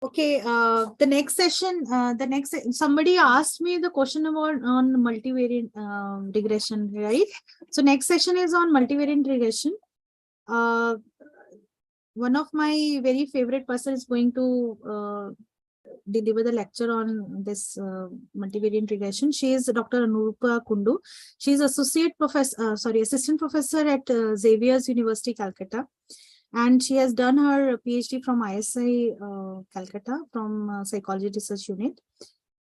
Okay, somebody asked me the question about on multivariate regression, right? So next session is on multivariate regression. One of my very favorite person is going to deliver the lecture on this multivariate regression. She is Dr. Anurupa Kundu. She is assistant professor at Xavier's University, Calcutta. And she has done her PhD from ISI Calcutta from Psychology Research Unit.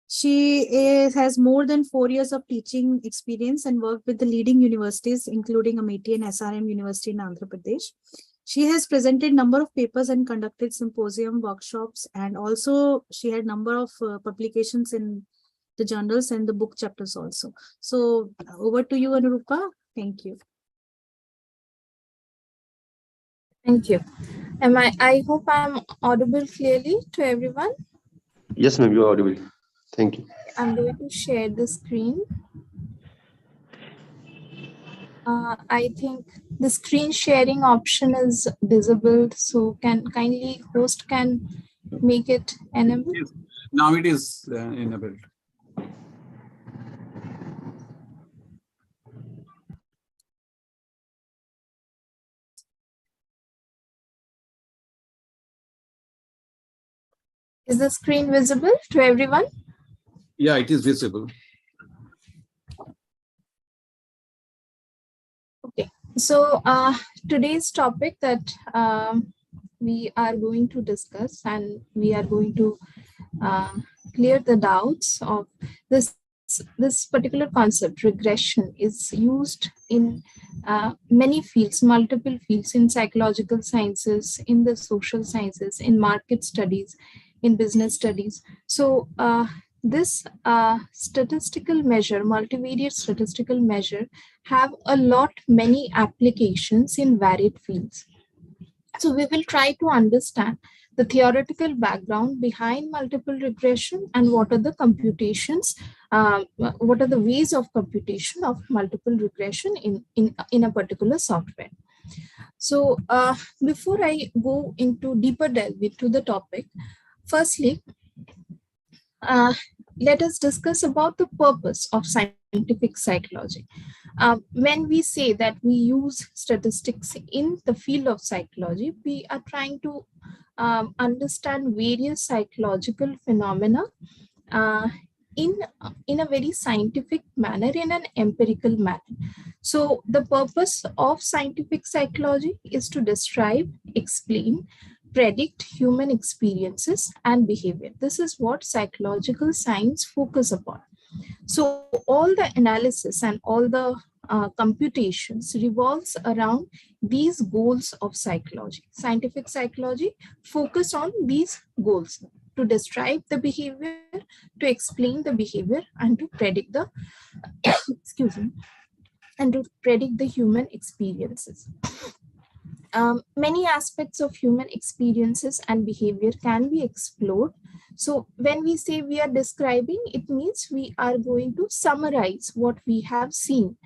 She has more than 4 years of teaching experience and worked with the leading universities, including Amity and SRM University in Andhra Pradesh. She has presented number of papers and conducted symposium workshops, and also she had number of publications in the journals and the book chapters also. So over to you, Anurupa. Thank you. Thank you. I hope I'm audible clearly to everyone. Yes, ma'am, you're audible. Thank you. I'm going to share the screen. I think the screen sharing option is disabled, so kindly host can make it enabled. Yes. Now it is enabled. Is the screen visible to everyone? Yeah, it is visible. Okay, so today's topic that we are going to discuss, and we are going to clear the doubts of this particular concept. Regression is used in many fields, multiple fields, in psychological sciences, in the social sciences, in market studies, in business studies. So this statistical measure, multivariate statistical measure, have many applications in varied fields. So we will try to understand the theoretical background behind multiple regression and what are the computations, what are the ways of computation of multiple regression in a particular software. So before I go into deeper delve into the topic, firstly, let us discuss about the purpose of scientific psychology. When we say that we use statistics in the field of psychology, we are trying to understand various psychological phenomena in a very scientific manner, in an empirical manner. So the purpose of scientific psychology is to describe, explain, predict human experiences and behavior. This is what psychological science focus upon. So all the analysis and all the computations revolves around these goals of psychology. Scientific psychology focus on these goals: to describe the behavior, to explain the behavior, and to predict the excuse me, and to predict the human experiences. Many aspects of human experiences and behavior can be explored. So when we say we are describing, it means we are going to summarize what we have seen.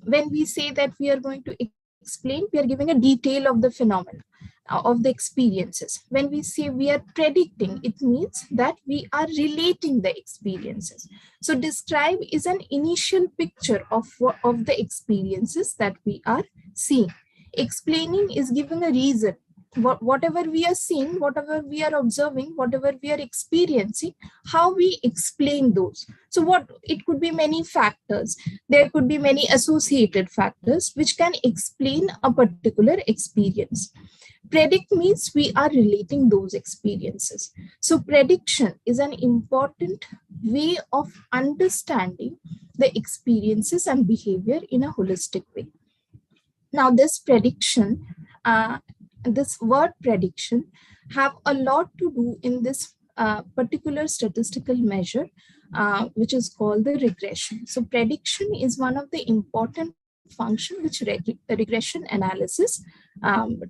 When we say that we are going to explain, we are giving a detail of the phenomena, of the experiences. When we say we are predicting, it means that we are relating the experiences. So describe is an initial picture of the experiences that we are seeing. Explaining is giving a reason. Whatever we are seeing, whatever we are observing, whatever we are experiencing, how we explain those. So it could be many factors. There could be many associated factors which can explain a particular experience. Predict means we are relating those experiences. So prediction is an important way of understanding the experiences and behavior in a holistic way. Now, this prediction, this word prediction, have a lot to do in this particular statistical measure, which is called the regression. So prediction is one of the important function which regression analysis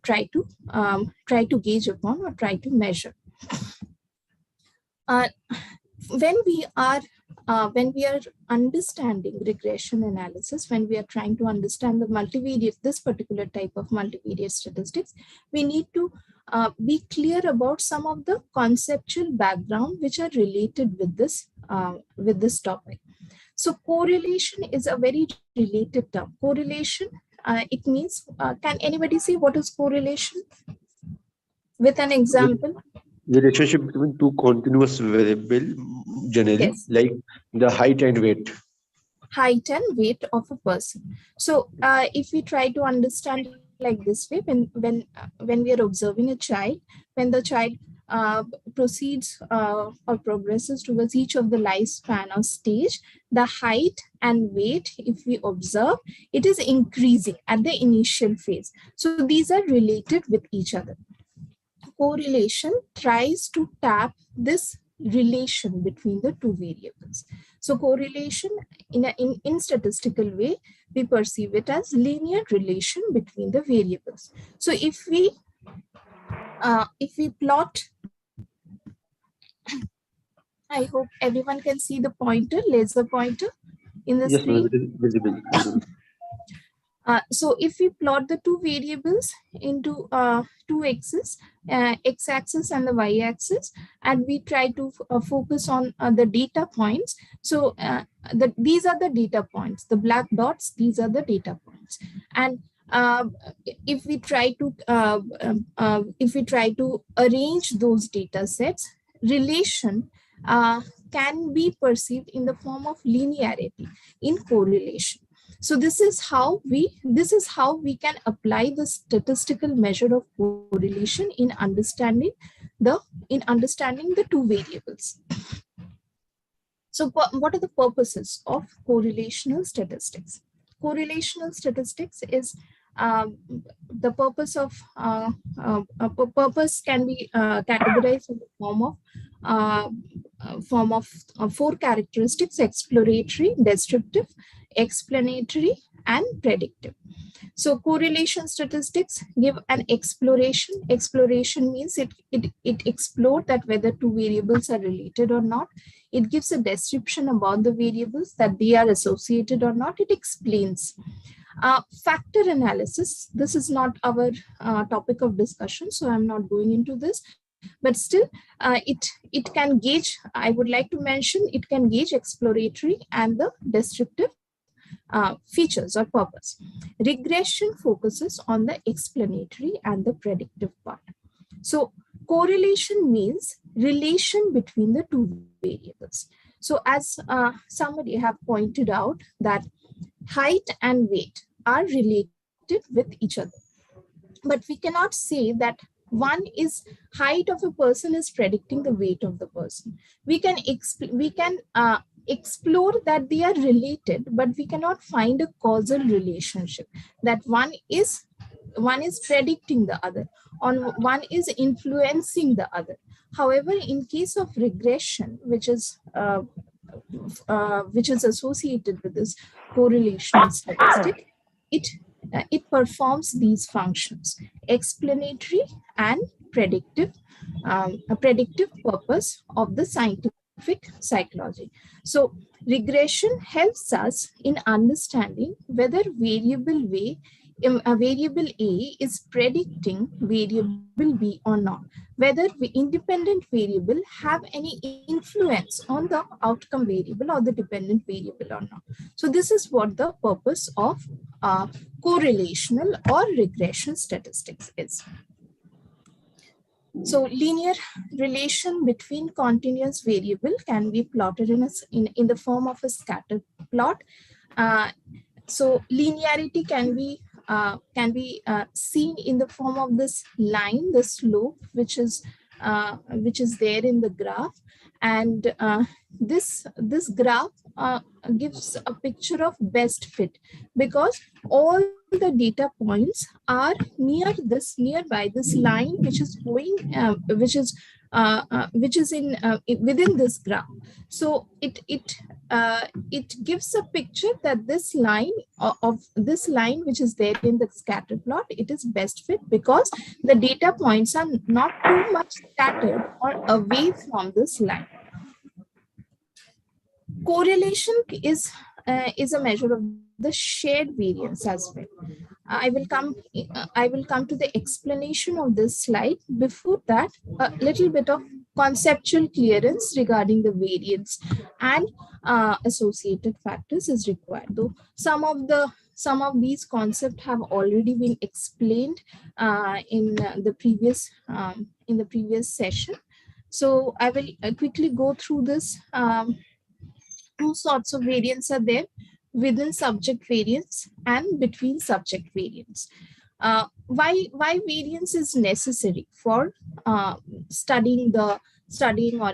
try to gauge upon or try to measure. When we are when we are understanding regression analysis, when we are trying to understand the multivariate, this particular type of multivariate statistics, we need to be clear about some of the conceptual background which are related with this topic. So correlation is a very related term. Correlation, it means, can anybody say what is correlation? With an example? The relationship between two continuous variable, generally, Yes. like the height and weight. Height and weight of a person. So if we try to understand like this way, when we are observing a child, when the child proceeds or progresses towards each of the lifespan or stage, the height and weight, if we observe, it is increasing at the initial phase. So these are related with each other. Correlation tries to tap this relation between the two variables. So correlation in statistical way, we perceive it as linear relation between the variables. So if we plot, I hope everyone can see the pointer, laser pointer in the Yes, screen. it is visible. So if we plot the two variables into two axes, x-axis and the y-axis, and we try to focus on the data points. So these are the data points, the black dots, these are the data points. And if we try to arrange those data sets, relation can be perceived in the form of linearity in correlation. So this is how we can apply the statistical measure of correlation in understanding the two variables. So what are the purposes of correlational statistics? Correlational statistics is the purpose of purpose can be categorized in the form of four characteristics: exploratory, descriptive, explanatory, and predictive. So correlation statistics give an exploration. Exploration means it explored that whether two variables are related or not. It gives a description about the variables, that they are associated or not. It explains. Factor analysis, this is not our topic of discussion, so I'm not going into this. But still, it can gauge, I would like to mention, it can gauge exploratory and the descriptive features or purpose. Regression focuses on the explanatory and the predictive part. So correlation means relation between the two variables. So as somebody have pointed out, that height and weight are related with each other. But we cannot say that height of a person is predicting the weight of the person. We can explore that they are related, but we cannot find a causal relationship that one is predicting the other, or one is influencing the other. However, in case of regression, which is associated with this correlational statistic, it performs these functions: explanatory and predictive, a predictive purpose of the scientific psychology. So regression helps us in understanding whether variable A is predicting variable B or not, whether the independent variable have any influence on the outcome variable or the dependent variable or not. So this is what the purpose of correlational or regression statistics is. So linear relation between continuous variable can be plotted in the form of a scatter plot. So linearity can be seen in the form of this line, the slope, which is there in the graph, and this graph gives a picture of best fit, because all the data points are nearby this line, which is going which is in within this graph. So it gives a picture that this line which is there in the scatter plot, it is best fit because the data points are not too much scattered or away from this line. correlation is a measure of the shared variance as well. I will come to the explanation of this slide. Before that, a little bit of conceptual clearance regarding the variance and associated factors is required. Though some of these concepts have already been explained in the previous session. So I will quickly go through this. Two sorts of variance are there: within subject variance and between subject variance. Why variance is necessary for studying or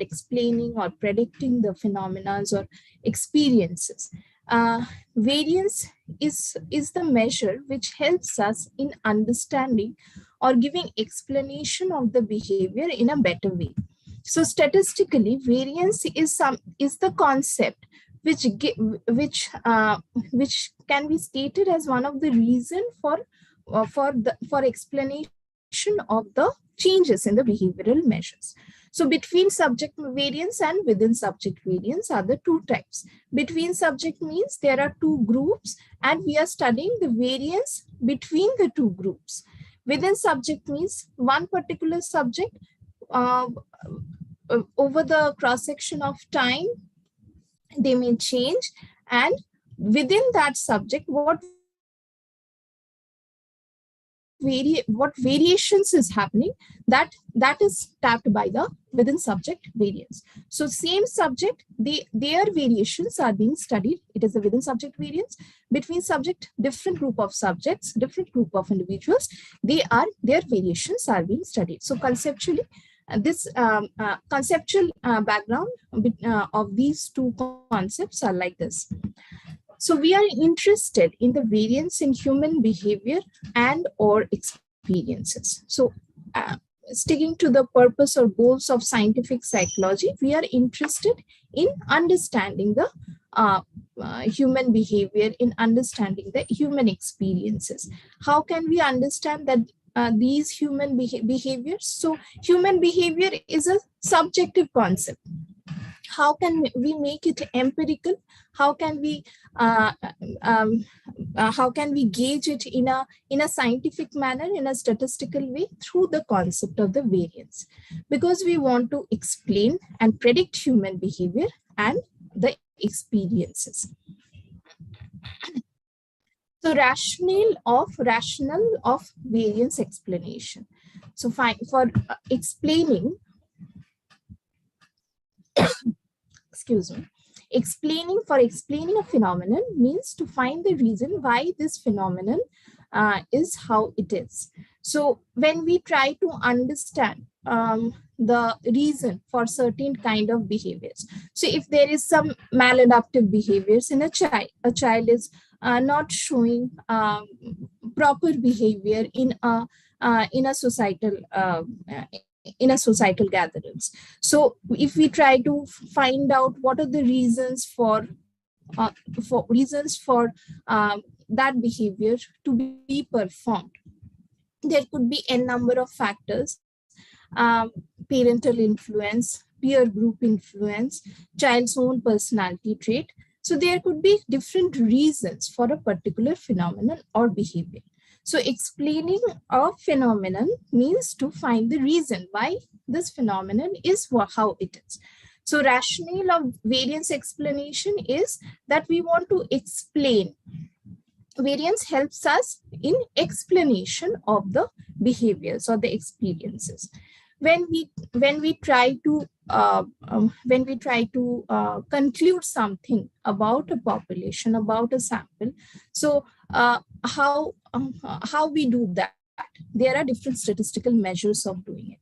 explaining or predicting the phenomena or experiences? Variance is the measure which helps us in understanding or giving explanation of the behavior in a better way. So statistically, variance is the concept which can be stated as one of the reason for explanation of the changes in the behavioral measures. So between subject variance and within subject variance are the two types. Between subject means there are two groups and we are studying the variance between the two groups. Within subject means one particular subject over the cross section of time they may change, and within that subject what variations is happening, that is tapped by the within subject variance. So same subject, their variations are being studied. It is the within subject variance. Between subject, different group of subjects, different group of individuals, their variations are being studied. So conceptually, this conceptual background of these two concepts are like this. So we are interested in the variance in human behavior and or experiences. So sticking to the purpose or goals of scientific psychology, we are interested in understanding the human behavior, in understanding the human experiences. How can we understand that these human behaviors? So human behavior is a subjective concept. How can we make it empirical? How can we gauge it in a scientific manner, in a statistical way, through the concept of the variance? Because we want to explain and predict human behavior and the experiences. So rationale of variance explanation. So for explaining excuse me, explaining a phenomenon means to find the reason why this phenomenon is how it is. So when we try to understand the reason for certain kind of behaviors, so if there is some maladaptive behaviors in a child is not showing proper behavior in a societal gatherings. So if we try to find out what are the reasons for that behavior to be performed, there could be a number of factors: parental influence, peer group influence, child's own personality trait. So there could be different reasons for a particular phenomenon or behavior. So explaining a phenomenon means to find the reason why this phenomenon is how it is. So rationale of variance explanation is that we want to explain. Variance helps us in explanation of the behaviors or the experiences. When we try to conclude something about a population, about a sample, so how we do that? There are different statistical measures of doing it.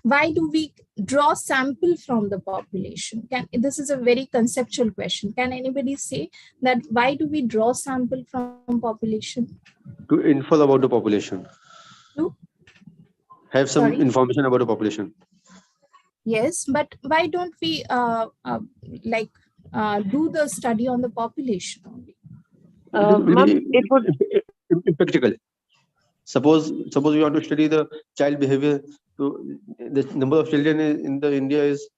Why do we draw sample from the population? This is a very conceptual question. Can anybody say that why do we draw sample from population? To infer about the population. To have some information about the population. Yes, but why don't we do the study on the population only? It was impractical. Suppose we want to study the child behavior. So the number of children in the India is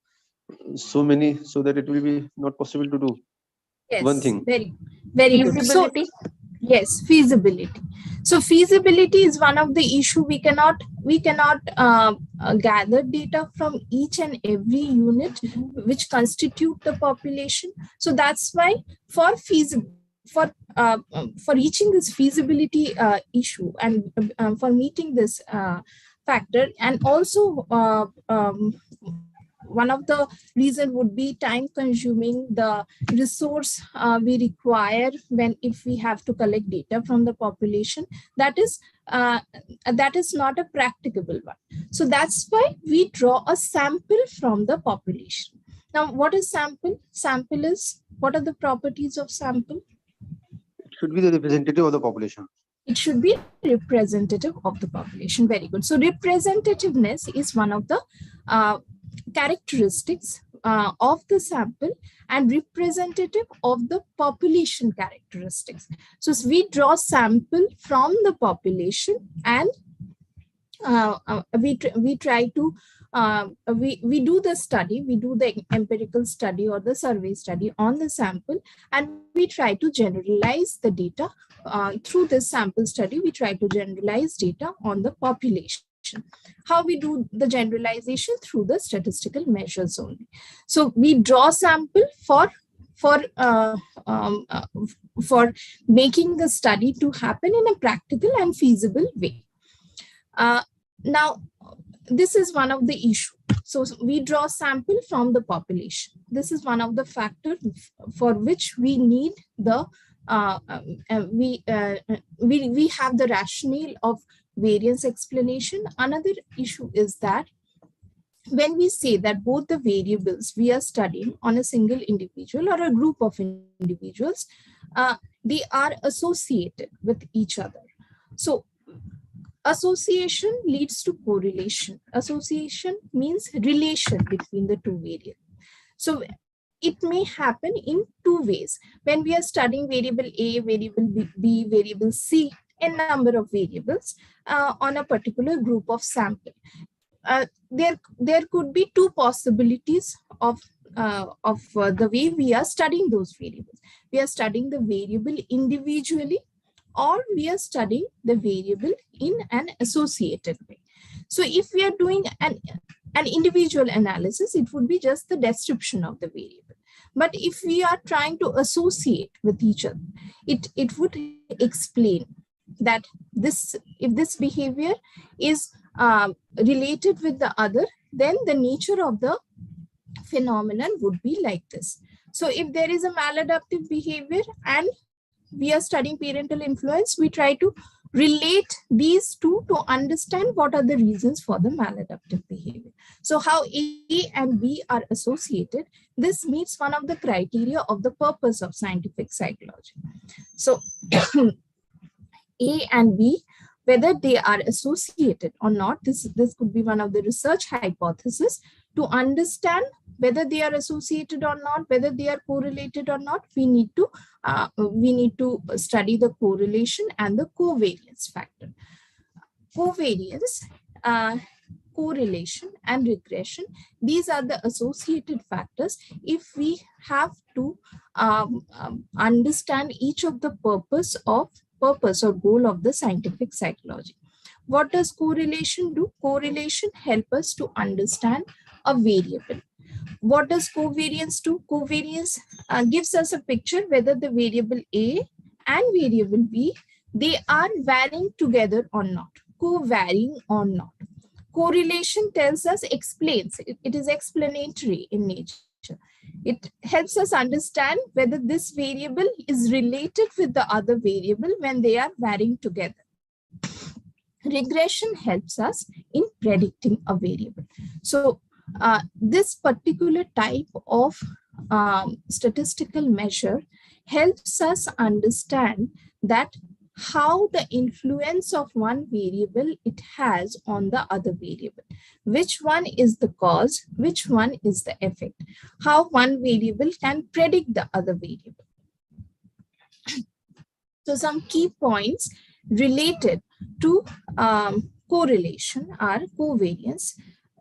so many, so that it will be not possible to do. Yes, one thing. very good. So, yes, feasibility. So feasibility is one of the issue. We cannot gather data from each and every unit which constitute the population. So that's why for for reaching this feasibility issue and for meeting this factor, and also one of the reason would be time consuming, the resource we require when if we have to collect data from the population, that is not a practicable one. So that's why we draw a sample from the population. Now, what is sample? Sample is, what are the properties of sample? It should be the representative of the population. It should be representative of the population. Very good. So representativeness is one of the characteristics of the sample and representative of the population characteristics. So we draw sample from the population and we try to we do the study, we do the empirical study or the survey study on the sample, and we try to generalize the data through this sample study. We try to generalize data on the population. How we do the generalization? Through the statistical measures only. So we draw sample for making the study to happen in a practical and feasible way. Now, this is one of the issues. So we draw sample from the population. This is one of the factors for which we need the we have the rationale of variance explanation. Another issue is that when we say that both the variables we are studying on a single individual or a group of individuals, they are associated with each other. So association leads to correlation. Association means relation between the two variables. So it may happen in two ways. When we are studying variable A, variable B, variable C, a number of variables on a particular group of sample, there could be two possibilities of the way we are studying those variables. We are studying the variable individually, or we are studying the variable in an associated way. So if we are doing an individual analysis, it would be just the description of the variable. But if we are trying to associate with each other, it would explain that if this behavior is related with the other, then the nature of the phenomenon would be like this. So if there is a maladaptive behavior and we are studying parental influence, we try to relate these two to understand what are the reasons for the maladaptive behavior. So how A and B are associated, this meets one of the criteria of the purpose of scientific psychology. So A and B, whether they are associated or not, this could be one of the research hypotheses. To understand whether they are associated or not, whether they are correlated or not, we need to study the correlation and the covariance factor. Covariance, correlation, and regression, these are the associated factors if we have to understand each of the purpose or goal of the scientific psychology. What does correlation do? Correlation helps us to understand a variable. What does covariance do? Covariance gives us a picture whether the variable A and variable B, they are varying together or not, co-varying or not. Correlation tells us, explains, it is explanatory in nature. It helps us understand whether this variable is related with the other variable when they are varying together. Regression helps us in predicting a variable. So this particular type of statistical measure helps us understand that how the influence of one variable it has on the other variable. Which one is the cause, which one is the effect, how one variable can predict the other variable. So some key points related to correlation are covariance.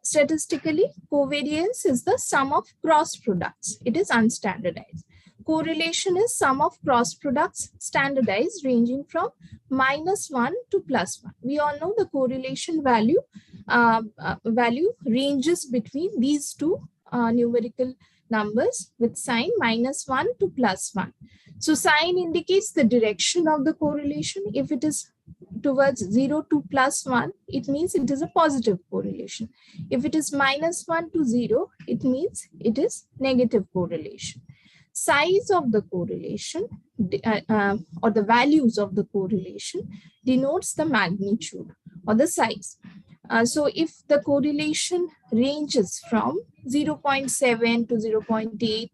Statistically, covariance is the sum of cross products. It is unstandardized. correlation is sum of cross products standardized ranging from -1 to +1. We all know the correlation value ranges between these two numerical numbers with sign -1 to +1. So sign indicates the direction of the correlation. If it is towards 0 to +1, it means it is a positive correlation. If it is -1 to 0, it means it is negative correlation. Size of the correlation or the values of the correlation denotes the magnitude or the size. So if the correlation ranges from 0.7 to 0.8,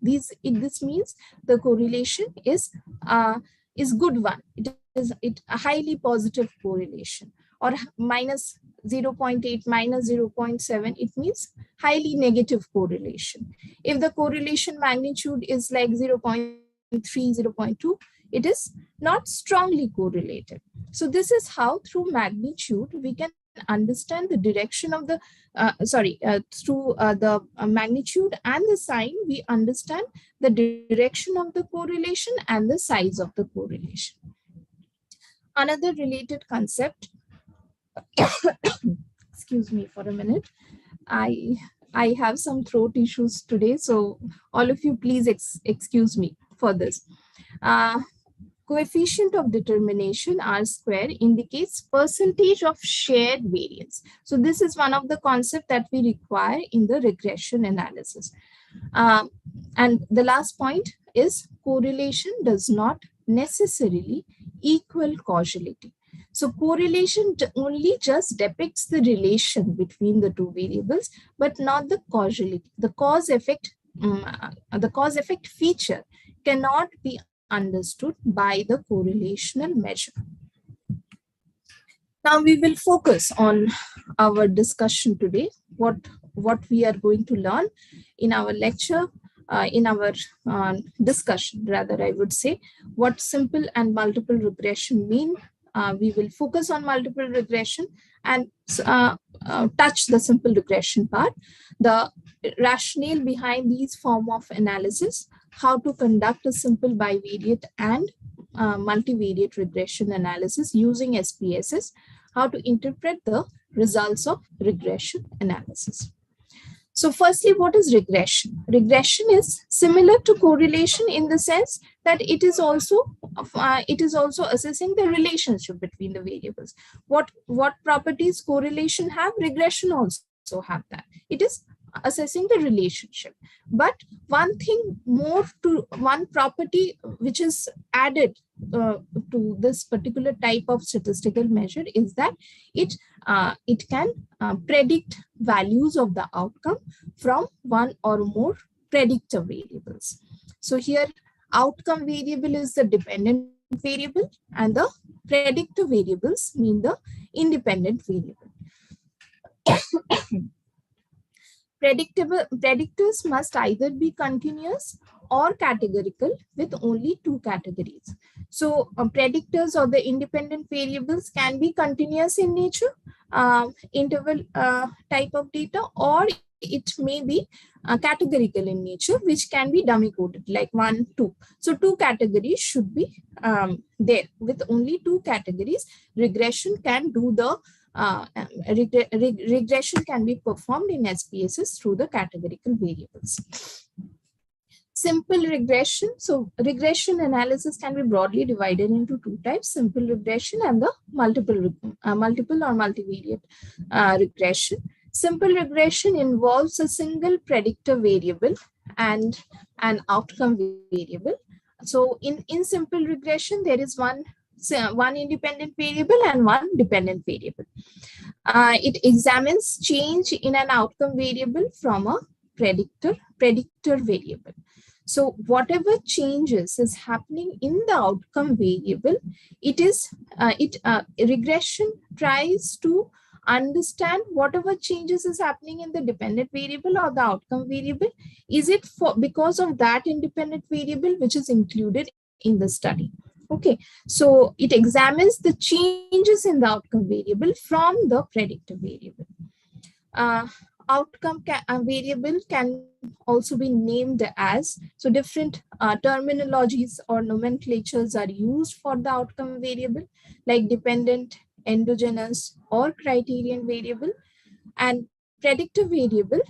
this means the correlation is good one. It is a highly positive correlation. Or minus 0.8 minus 0.7, it means highly negative correlation. If the correlation magnitude is like 0.3, 0.2, it is not strongly correlated. So this is how through magnitude we can understand the direction of the through the magnitude and the sign, we understand the direction of the correlation and the size of the correlation. Another related concept, excuse me for a minute, I have some throat issues today, so all of you please excuse me for this. Coefficient of determination R square indicates percentage of shared variance. So this is one of the concepts that we require in the regression analysis. And the last point is correlation does not necessarily equal causality. So correlation only just depicts the relation between the two variables, but not the causality. The cause effect feature cannot be understood by the correlational measure. Now we will focus on our discussion today, what we are going to learn in our lecture, in our discussion, rather I would say, what simple and multiple regression mean. We will focus on multiple regression and touch the simple regression part, the rationale behind these form of analysis, how to conduct a simple bivariate and multivariate regression analysis using SPSS, how to interpret the results of regression analysis. So firstly, what is regression? Regression is similar to correlation in the sense that it is also assessing the relationship between the variables. What properties correlation have, regression also have that. It is assessing the relationship. But one property which is added to this particular type of statistical measure is that it can predict values of the outcome from one or more predictor variables. So here outcome variable is the dependent variable and the predictor variables mean the independent variable. Predictors must either be continuous or categorical with only two categories. So predictors or the independent variables can be continuous in nature, interval type of data, or it may be categorical in nature, which can be dummy coded like 1, 2. So two categories should be there. With only two categories, regression can do the regression can be performed in SPSS through the categorical variables. Simple regression. So regression analysis can be broadly divided into two types: simple regression and the multiple or multivariate regression. Simple regression involves a single predictor variable and an outcome variable. So in simple regression, there is one independent variable and one dependent variable. It examines change in an outcome variable from a predictor variable. So whatever changes is happening in the outcome variable, regression tries to understand whatever changes is happening in the dependent variable or the outcome variable. Is it because of that independent variable which is included in the study? Okay, so it examines the changes in the outcome variable from the predictor variable. outcome variable can also be named as, so different terminologies or nomenclatures are used for the outcome variable, like dependent, endogenous, or criterion variable. And predictor variable,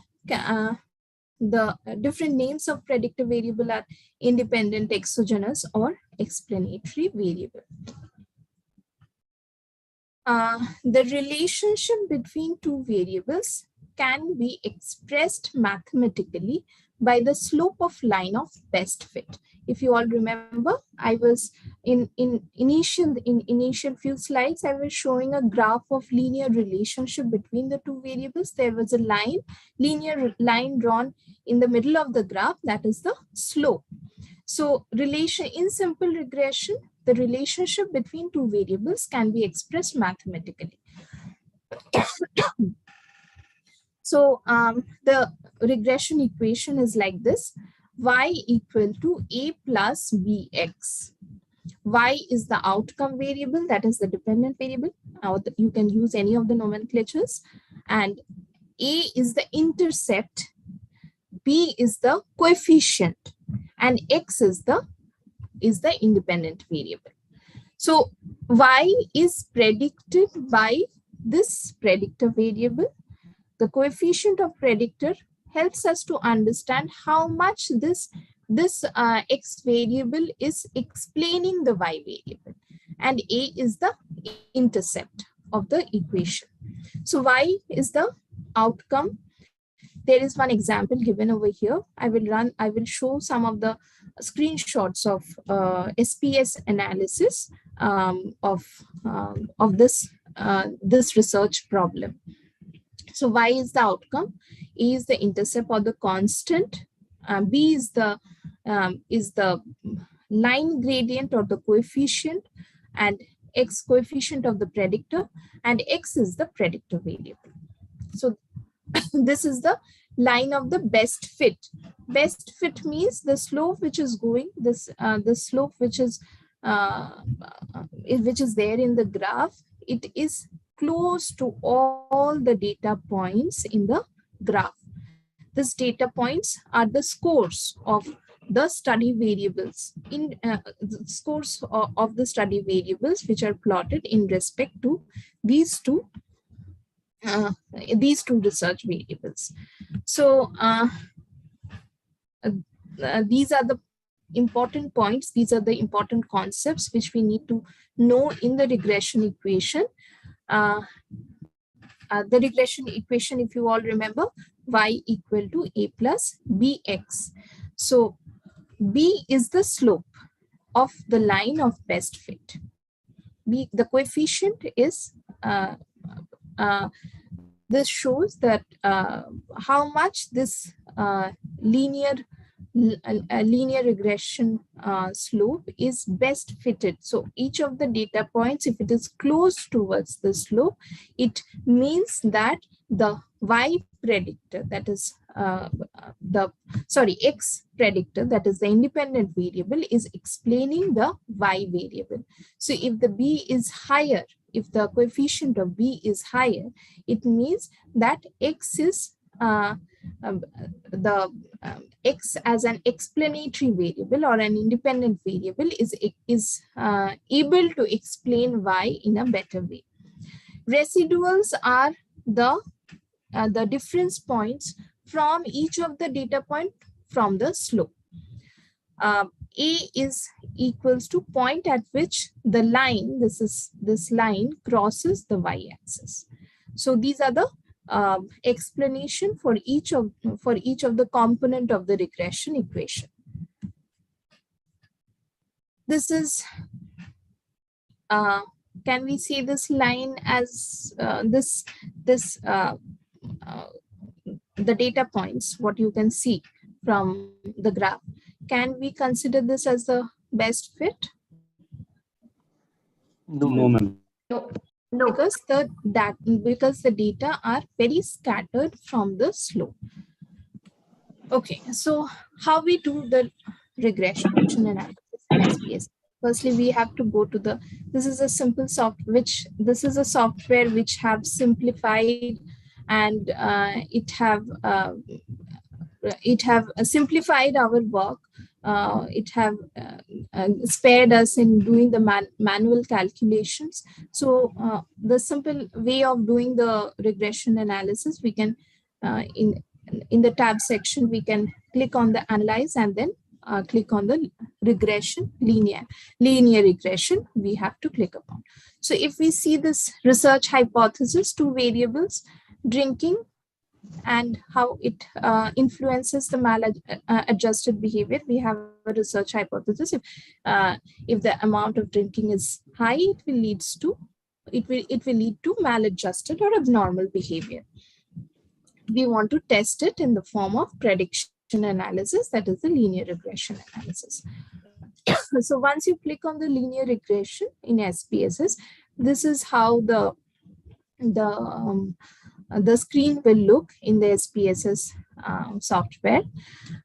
the different names of predictor variable are independent, exogenous, or explanatory variable. The relationship between two variables can be expressed mathematically by the slope of line of best fit. If you all remember, I was in initial few slides, I was showing a graph of linear relationship between the two variables. There was a linear line drawn in the middle of the graph, that is the slope. So in simple regression, the relationship between two variables can be expressed mathematically. So the regression equation is like this: y equal to a plus bx. Y is the outcome variable, that is the dependent variable. You can use any of the nomenclatures. And a is the intercept, b is the coefficient, and x is the independent variable. So y is predicted by this predictor variable. The coefficient of predictor helps us to understand how much this x variable is explaining the y variable, and a is the intercept of the equation. So y is the outcome. There is one example given over here. I will show some of the screenshots of SPS analysis of this research problem. So y is the outcome, a is the intercept or the constant, b is the line gradient or the coefficient, and x coefficient of the predictor, and x is the predictor variable. So this is the line of the best fit. Best fit means the slope which is going, the slope which is there in the graph, it is close to all the data points in the graph. These data points are the scores of the study variables, scores of the study variables which are plotted in respect to these two research variables. So these are the important points, these are the important concepts which we need to know in the regression equation. The regression equation, if you all remember, y equal to a plus bx. So b is the slope of the line of best fit. B, the coefficient is this shows that how much this linear regression slope is best fitted. So each of the data points, if it is close towards the slope, it means that the y predictor, that is x predictor, that is the independent variable, is explaining the y variable. So if the b is higher, if the coefficient of b is higher, it means that x is x as an explanatory variable or an independent variable is able to explain y in a better way. Residuals are the difference points from each of the data point from the slope. A is equals to point at which the line, this line crosses the y-axis. So these are the explanation for each of the component of the regression equation. This is can we see this line as the data points, what you can see from the graph? Can we consider this as the best fit? No, ma'am. No, because the data are very scattered from the slope. Okay, so how we do the regression analysis in SPS? Firstly, we have to go to this is a simple software which have simplified and it have simplified our work. It have spared us in doing the manual calculations. So the simple way of doing the regression analysis, we can in the tab section, we can click on the analyze and then click on the regression, linear regression we have to click upon. So if we see this research hypothesis, two variables, drinking and how it influences the maladjusted behavior. We have a research hypothesis. If the amount of drinking is high, it will lead to maladjusted or abnormal behavior. We want to test it in the form of prediction analysis, that is the linear regression analysis. So once you click on the linear regression in SPSS, this is how the screen will look in the SPSS software.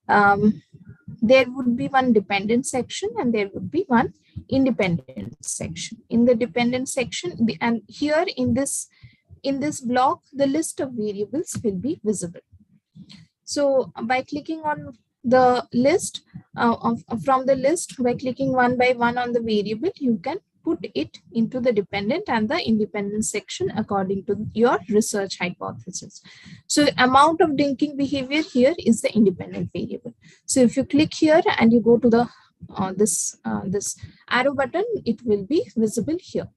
There would be one dependent section and there would be one independent section. In the dependent section, and here in this block, the list of variables will be visible. So by clicking on the list, from the list, by clicking one by one on the variable, you can put it into the dependent and the independent section according to your research hypothesis. So amount of drinking behavior here is the independent variable. So if you click here and you go to the this arrow button, it will be visible here.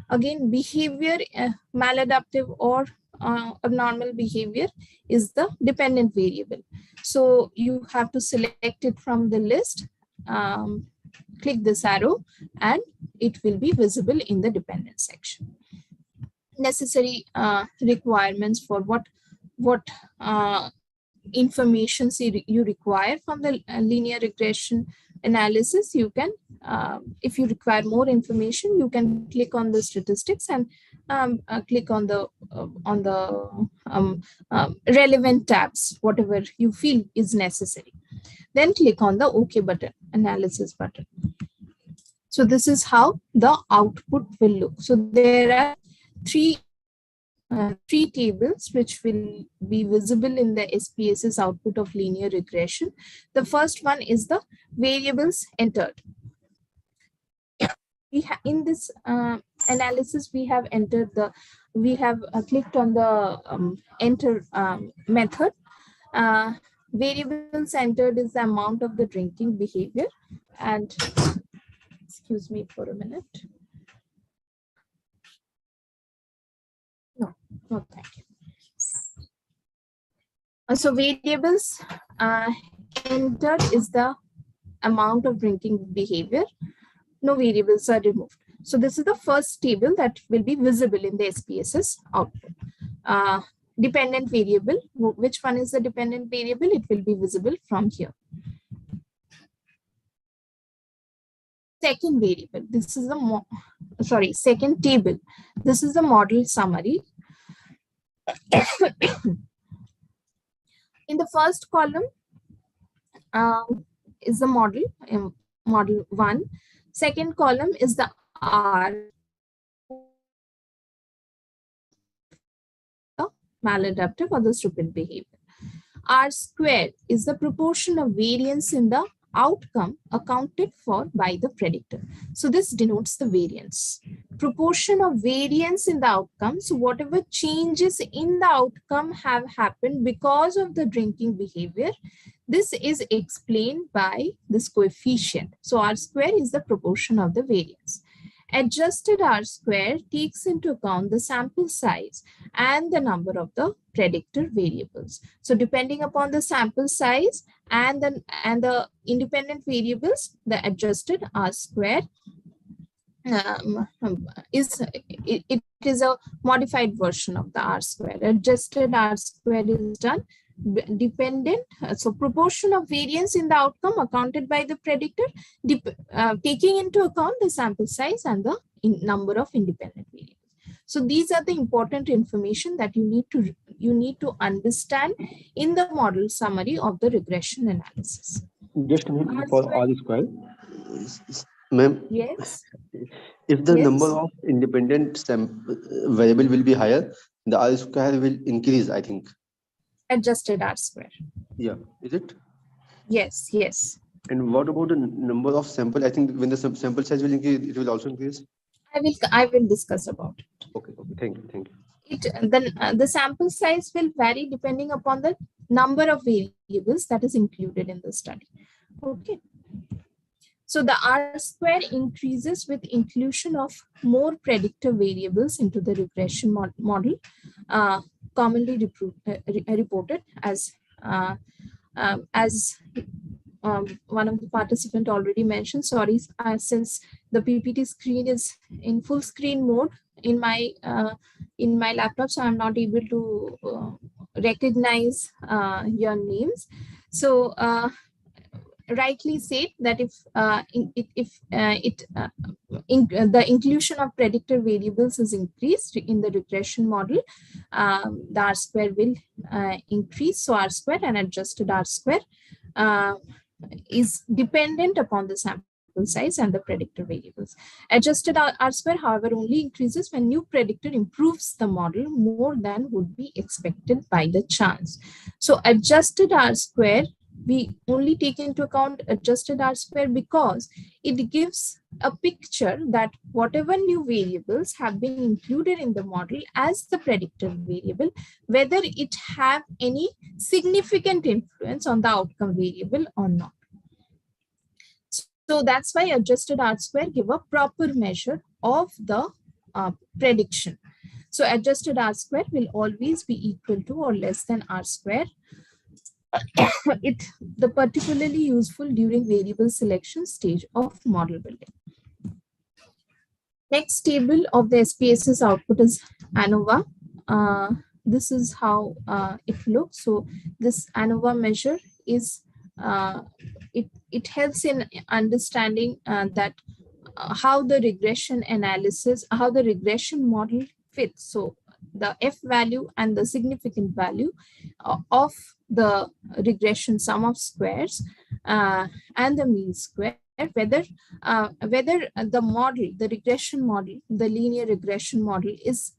Again, behavior, maladaptive or abnormal behavior is the dependent variable. So you have to select it from the list, click this arrow, and it will be visible in the dependent section. Necessary requirements for what information you require from the linear regression analysis. You can, if you require more information, you can click on the statistics and click on the relevant tabs, whatever you feel is necessary. Then click on the OK button, analysis button. So this is how the output will look. So there are three tables which will be visible in the SPSS output of linear regression. The first one is the variables entered. In this analysis, we have clicked on the enter method. Variables entered is the amount of the drinking behavior, and excuse me for a minute. No, thank you. So variables entered is the amount of drinking behavior. No variables are removed. So this is the first table that will be visible in the SPSS output. Dependent variable, which one is the dependent variable? It will be visible from here. Second variable, this is the second table. This is the model summary. In the first column is the model 1. Second column is the R, maladaptive or the stupid behavior. R square is the proportion of variance in the outcome accounted for by the predictor. So this denotes the variance. Proportion of variance in the outcome. So whatever changes in the outcome have happened because of the drinking behavior, this is explained by this coefficient. So R square is the proportion of the variance. Adjusted R square takes into account the sample size and the number of the predictor variables. So depending upon the sample size and the independent variables, the adjusted R square is a modified version of the R square. Adjusted R square is done dependent, so proportion of variance in the outcome accounted by the predictor, taking into account the sample size and the number of independent variables. So these are the important information that you need to understand in the model summary of the regression analysis. Just for R square, ma'am. Yes. If the number of independent variable will be higher, The R square will increase, I think. Adjusted R square. Yeah, is it? Yes, yes. And what about the number of sample? I think when the sample size will increase, it will also increase. I will discuss about it. Okay, thank you. The sample size will vary depending upon the number of variables that is included in the study. Okay. So the R square increases with inclusion of more predictive variables into the regression model, commonly reported as one of the participants already mentioned. Sorry, since the PPT screen is in full screen mode in my laptop, so I'm not able to recognize your names. So rightly said that if the inclusion of predictor variables is increased in the regression model, the R square will increase. So R square and adjusted R square is dependent upon the sample size and the predictor variables. Adjusted R square, however, only increases when new predictor improves the model more than would be expected by the chance. So adjusted R square, we only take into account adjusted R square because it gives a picture that whatever new variables have been included in the model as the predictor variable, whether it have any significant influence on the outcome variable or not. So that's why adjusted R square give a proper measure of the prediction. So adjusted R square will always be equal to or less than R square. The particularly useful during variable selection stage of model building. Next table of the SPSS output is ANOVA. This is how it looks. So this ANOVA measure is it helps in understanding that how the regression analysis, how the regression model fits. So the F value and the significant value of the regression sum of squares and the mean square, whether the model, the regression model, the linear regression model is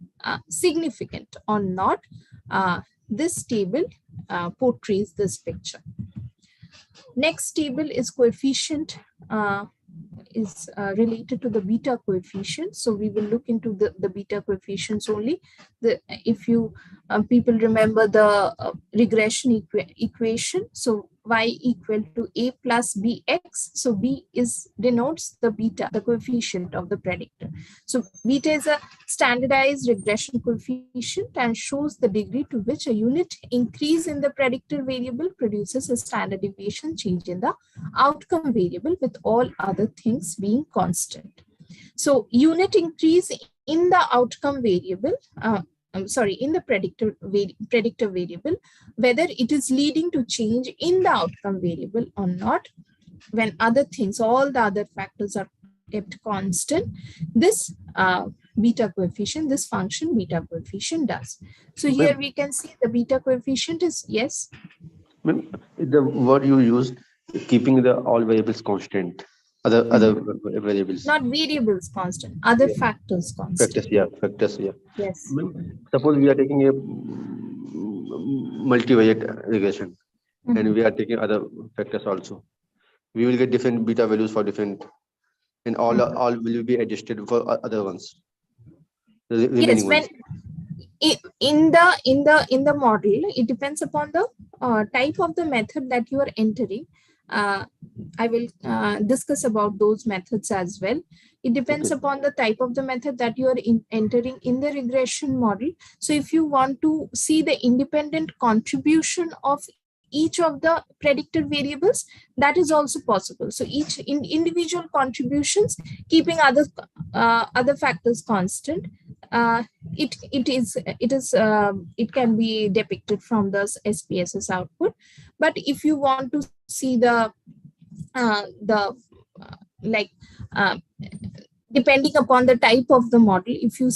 significant or not. This table portrays this picture. Next table is coefficient, is related to the beta coefficient. So we will look into the beta coefficients only. If you people remember the regression equation, so y equal to a plus bx. So b denotes the beta, the coefficient of the predictor. So beta is a standardized regression coefficient and shows the degree to which a unit increase in the predictor variable produces a standard deviation change in the outcome variable, with all other things being constant. So unit increase in the outcome variable, in the predictor variable, whether it is leading to change in the outcome variable or not, when other things, all the other factors are kept constant, this beta coefficient, this function beta coefficient does. So here we can see the beta coefficient is, yes. The word you used, keeping the all variables constant. Other variables. Not variables constant, other factors constant. Factors, yeah. Yes. Suppose we are taking a multivariate regression, and we are taking other factors also. We will get different beta values for different, and all will be adjusted for other ones. Yes, when in the model, it depends upon the type of the method that you are entering. I will discuss about those methods as well. It depends upon the type of the method that you are entering in the regression model. So if you want to see the independent contribution of each of the predicted variables, that is also possible. So each individual contributions, keeping other factors constant, it can be depicted from the SPSS output. But if you want to see depending upon the type of the model, if you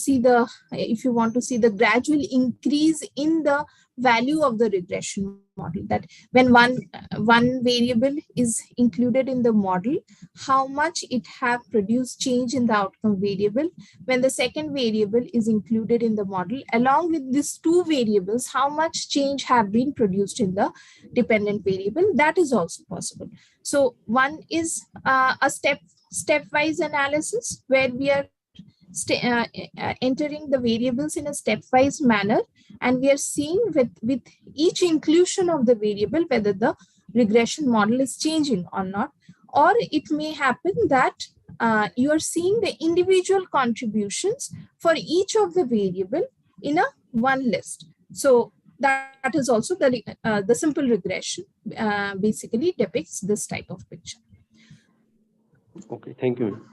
want to see the gradual increase in the value of the regression model, that when one variable is included in the model, how much it have produced change in the outcome variable. When the second variable is included in the model, along with these two variables, how much change have been produced in the dependent variable, that is also possible. So one is a stepwise analysis where we are entering the variables in a stepwise manner, and we are seeing with each inclusion of the variable whether the regression model is changing or not. Or it may happen that you are seeing the individual contributions for each of the variable in a one list. So that is also the simple regression basically depicts this type of picture. Okay, thank you.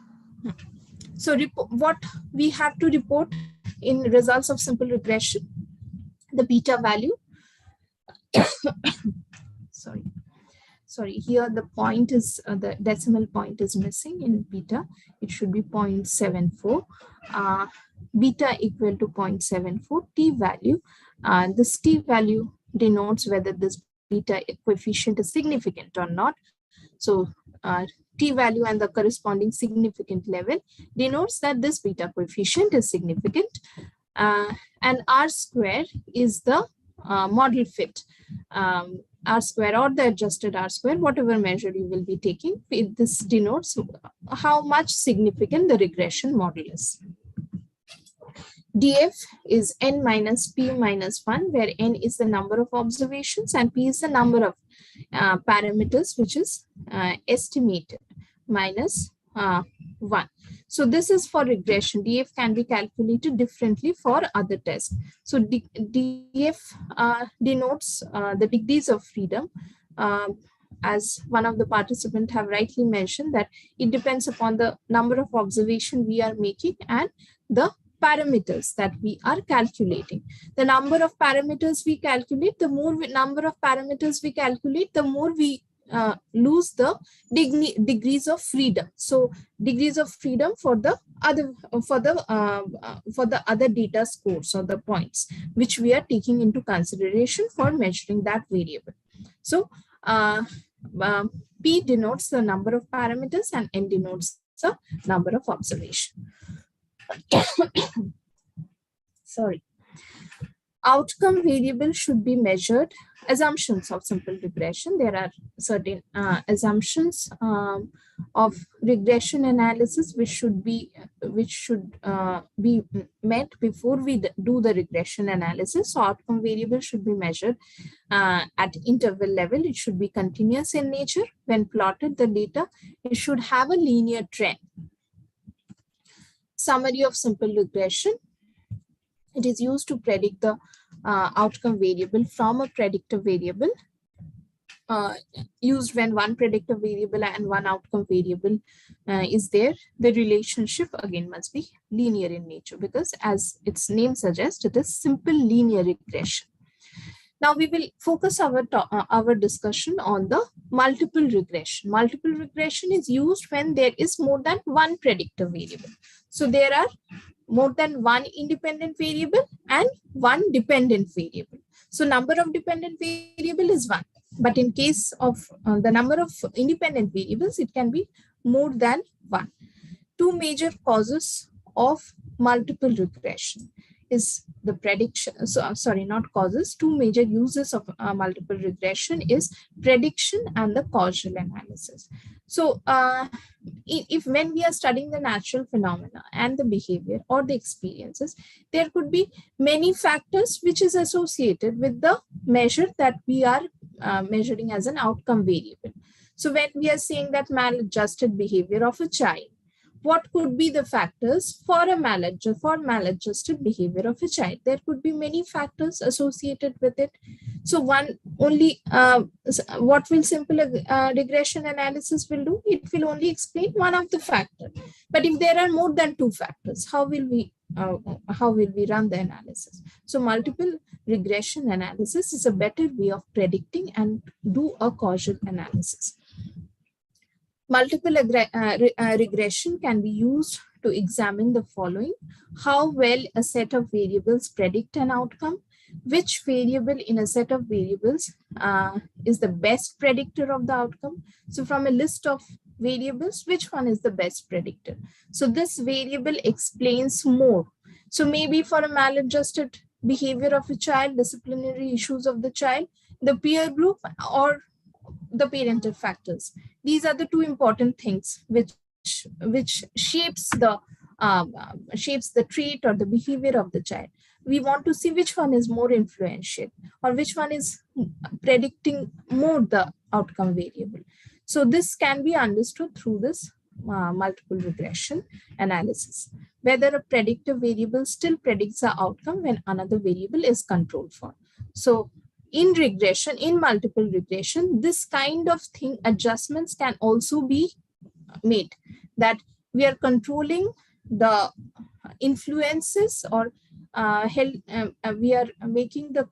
So what we have to report in results of simple regression, the beta value. Sorry, here the point is, the decimal point is missing in beta. It should be 0.74. Beta equal to 0.74, t value. This t value denotes whether this beta coefficient is significant or not. So t value and the corresponding significant level denotes that this beta coefficient is significant. And R square is the model fit. R square or the adjusted R square, whatever measure you will be taking, this denotes how much significant the regression model is. DF is n minus p minus 1, where n is the number of observations and p is the number of parameters which is estimated, minus 1. So this is for regression. DF can be calculated differently for other tests. So DF denotes the degrees of freedom. As one of the participants have rightly mentioned, that it depends upon the number of observation we are making and the parameters that we are calculating. The number of parameters we calculate, the more number of parameters we calculate, the more we lose the degrees of freedom. So degrees of freedom for the other data scores or the points which we are taking into consideration for measuring that variable. So P denotes the number of parameters and N denotes the number of observation. Sorry. Outcome variable should be measured. Assumptions of simple regression. There are certain assumptions of regression analysis which should be met before we do the regression analysis. So outcome variable should be measured at interval level. It should be continuous in nature. When plotted the data, it should have a linear trend. Summary of simple regression. It is used to predict the outcome variable from a predictor variable. Used when one predictor variable and one outcome variable is there. The relationship again must be linear in nature, because as its name suggests, it is simple linear regression. Now we will focus our discussion on the multiple regression. Multiple regression is used when there is more than one predictor variable. So there are more than one independent variable and one dependent variable. So number of dependent variable is 1. But in case of the number of independent variables, it can be more than 1. Two major causes of multiple regression is the prediction. So sorry, not causes. Two major uses of multiple regression is prediction and the causal analysis. So if when we are studying the natural phenomena and the behavior or the experiences, there could be many factors which is associated with the measure that we are measuring as an outcome variable. So when we are saying that maladjusted behavior of a child, what could be the factors for a maladjusted behavior of a child? There could be many factors associated with it. So one only, what will simple regression analysis will do? It will only explain one of the factors. But if there are more than 2 factors, how will we run the analysis? So multiple regression analysis is a better way of predicting and do a causal analysis. Multiple regression can be used to examine the following: how well a set of variables predict an outcome, which variable in a set of variables is the best predictor of the outcome. So from a list of variables, which one is the best predictor? So this variable explains more. So maybe for a maladjusted behavior of a child, disciplinary issues of the child, the peer group, or the parental factors. These are the two important things which shapes the trait or the behavior of the child. We want to see which one is more influential or which one is predicting more the outcome variable. So this can be understood through this multiple regression analysis, whether a predictive variable still predicts the outcome when another variable is controlled for. So in regression, in multiple regression, this kind of thing, adjustments can also be made, that we are controlling the influences, or we are making the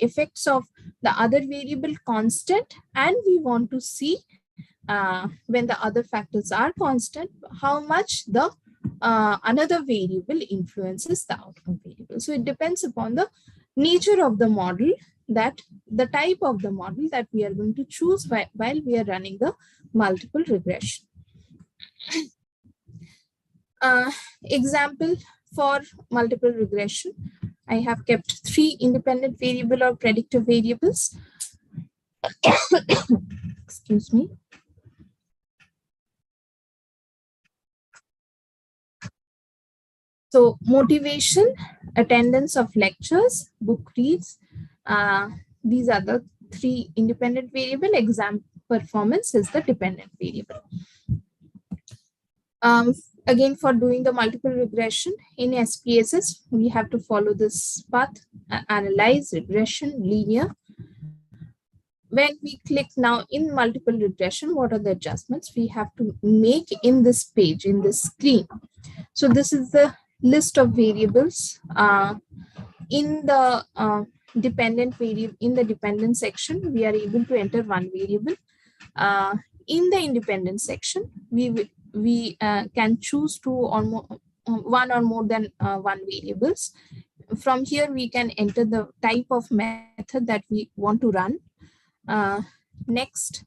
effects of the other variable constant, and we want to see when the other factors are constant, how much the another variable influences the outcome variable. So it depends upon the nature of the model, that the type of the model that we are going to choose while we are running the multiple regression. Example for multiple regression, I have kept 3 independent variable or predictive variables. Excuse me. So motivation, attendance of lectures, book reads, these are the 3 independent variable. Exam performance is the dependent variable. Again, for doing the multiple regression in SPSS, we have to follow this path: analyze, regression, linear. When we click now in multiple regression, what are the adjustments we have to make in this page, in this screen? So this is the list of variables in the dependent variable. In the dependent section, we are able to enter 1 variable. In the independent section, we can choose 2 or more, 1 or more than 1 variables. From here, we can enter the type of method that we want to run. Next,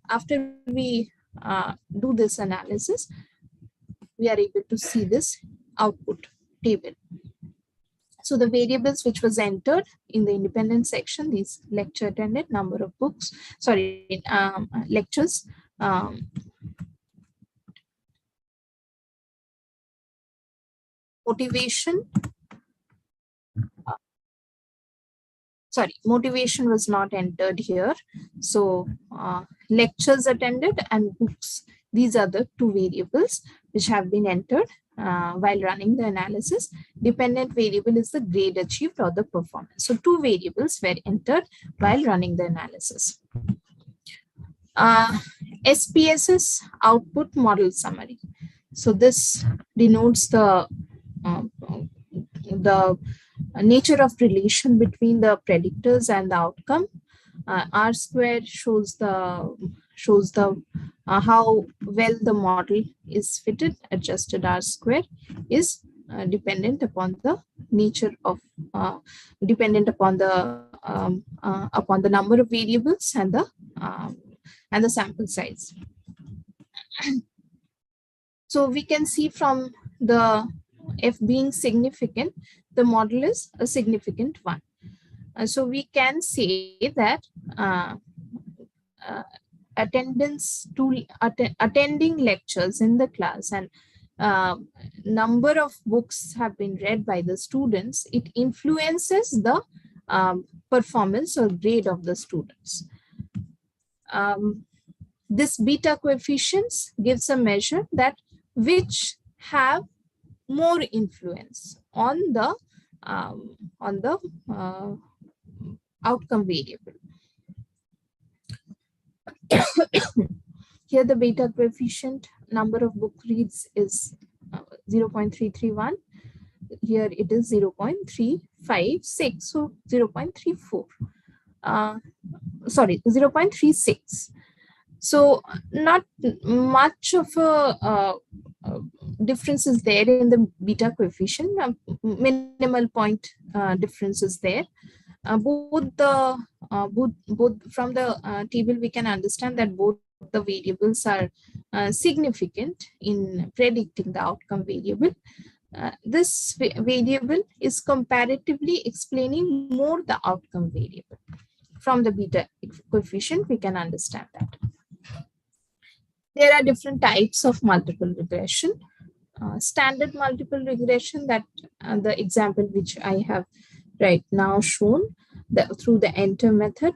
after we do this analysis, we are able to see this output table. So the variables which was entered in the independent section, these lecture attended, number of books, lectures, motivation. Motivation was not entered here. So lectures attended and books, these are the 2 variables which have been entered while running the analysis. Dependent variable is the grade achieved or the performance. So 2 variables were entered while running the analysis. SPSS output model summary. So this denotes the nature of relation between the predictors and the outcome. R square shows the how well the model is fitted. Adjusted R square is dependent upon the nature of dependent upon the number of variables and the sample size. So we can see from the F being significant, the model is a significant one. So we can say that attendance to attending lectures in the class and number of books have been read by the students, it influences the performance or grade of the students. This beta coefficients gives a measure that which have more influence on the outcome variable. Here the beta coefficient, number of book reads is 0.331. Here it is 0.356, so 0.34. 0.36. So not much of a difference is there in the beta coefficient, minimal point difference is there. Both from the table we can understand that both the variables are significant in predicting the outcome variable. This variable is comparatively explaining more the outcome variable. From the beta coefficient, we can understand that. There are different types of multiple regression. Standard multiple regression, that the example which I have right now shown through the enter method.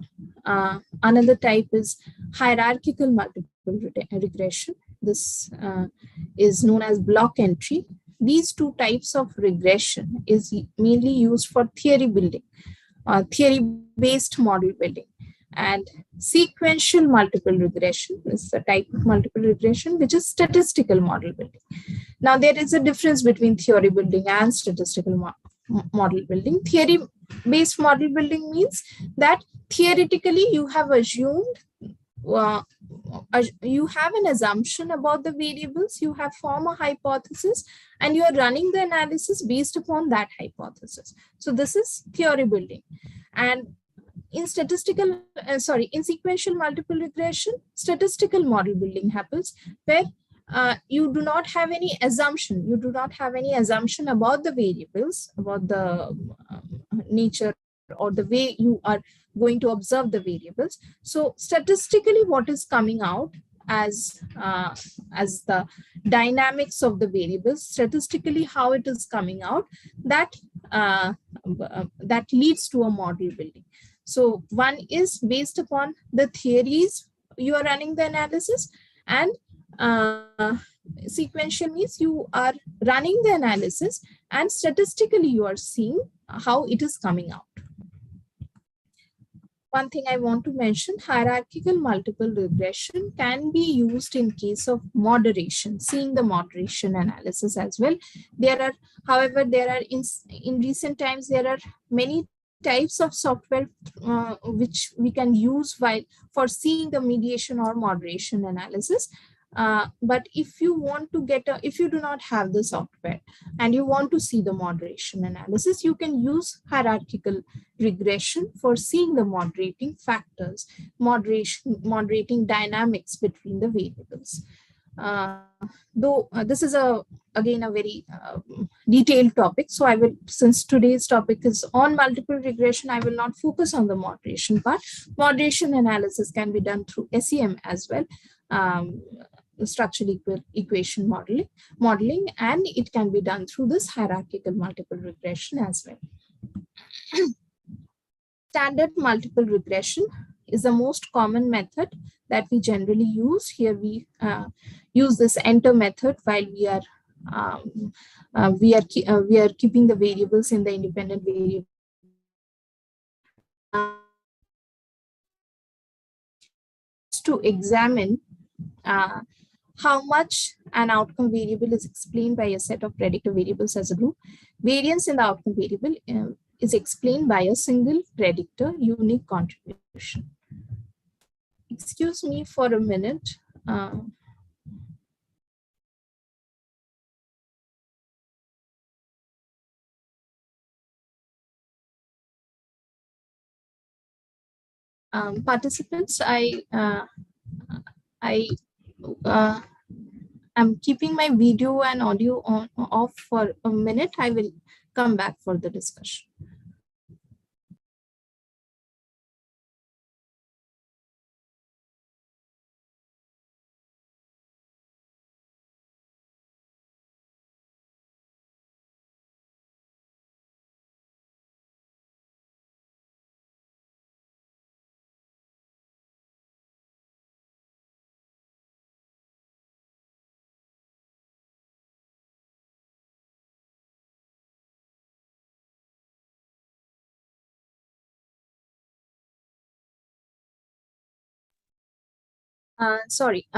Another type is hierarchical multiple regression. This is known as block entry. These two types of regression is mainly used for theory building, theory-based model building. And sequential multiple regression is a type of multiple regression which is statistical model building. Now, there is a difference between theory building and statistical model building. Theory-based model building means that theoretically you have assumed, you have an assumption about the variables, you have formed a hypothesis, and you are running the analysis based upon that hypothesis. So this is theory building. And in in sequential multiple regression, statistical model building happens where you do not have any assumption. You do not have any assumption about the variables, about the nature or the way you are going to observe the variables. So statistically, what is coming out as the dynamics of the variables, statistically how it is coming out, that that leads to a model building. So one is based upon the theories you are running the analysis, and sequential means you are running the analysis and statistically you are seeing how it is coming out. One thing I want to mention, hierarchical multiple regression can be used in case of moderation, seeing the moderation analysis as well. However, in recent times, there are many types of software which we can use for seeing the mediation or moderation analysis. But if you want to if you do not have the software and you want to see the moderation analysis, you can use hierarchical regression for seeing the moderating factors, moderating dynamics between the variables. Though this is again a very detailed topic, so I will, since today's topic is on multiple regression, I will not focus on the moderation part. Moderation analysis can be done through SEM as well, structural equation modeling, and it can be done through this hierarchical multiple regression as well. Standard multiple regression is the most common method that we generally use. Here we use this enter method while we are keeping the variables in the independent variable. To examine how much an outcome variable is explained by a set of predictor variables as a group. Variance in the outcome variable is explained by a single predictor unique contribution. Excuse me for a minute. Participants, I'm keeping my video and audio off for a minute. I will come back for the discussion. Sorry,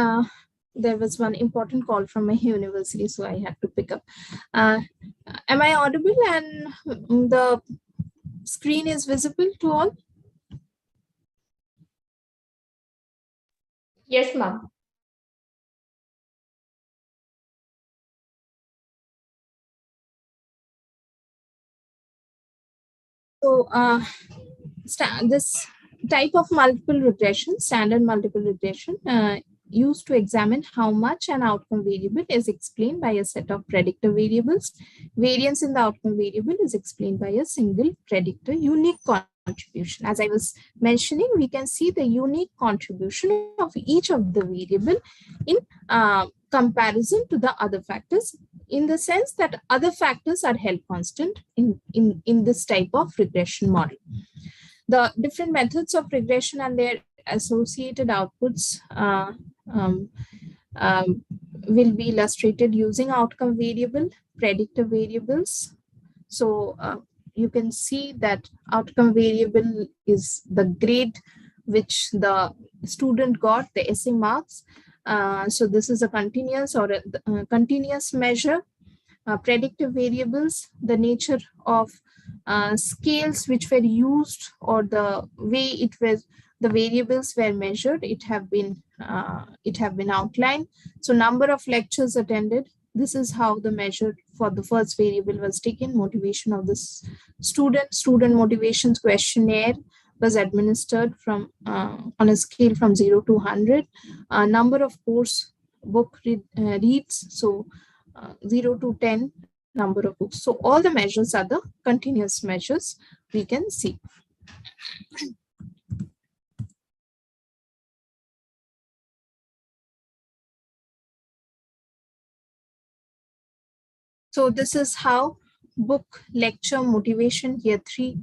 there was one important call from my university, so I had to pick up. Am I audible and the screen is visible to all? Yes, ma'am. So this type of multiple regression, standard multiple regression, used to examine how much an outcome variable is explained by a set of predictor variables. Variance in the outcome variable is explained by a single predictor unique contribution. As I was mentioning, we can see the unique contribution of each of the variable in comparison to the other factors, in the sense that other factors are held constant in this type of regression model. The different methods of regression and their associated outputs will be illustrated using outcome variable, predictor variables. So you can see that outcome variable is the grade which the student got, the essay marks. So this is a continuous or a continuous measure. Predictive variables, the nature of scales which were used, or the way the variables were measured, it have been outlined. So number of lectures attended, this is how the measure for the first variable was taken. Motivation of this student motivations questionnaire was administered from on a scale from 0 to 100. Number of course book reads, so 0 to 10 number of books. So all the measures are the continuous measures we can see. So this is how book, lecture, motivation, year 3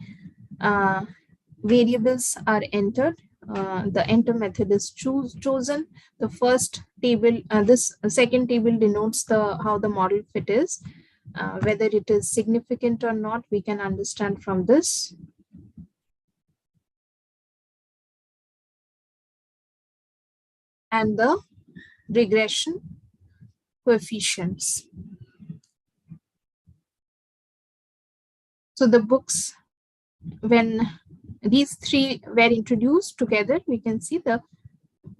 variables are entered. The enter method is chosen. The first table, this second table denotes how the model fit is. Whether it is significant or not, we can understand from this. And the regression coefficients. So the books, when these three were introduced together, we can see the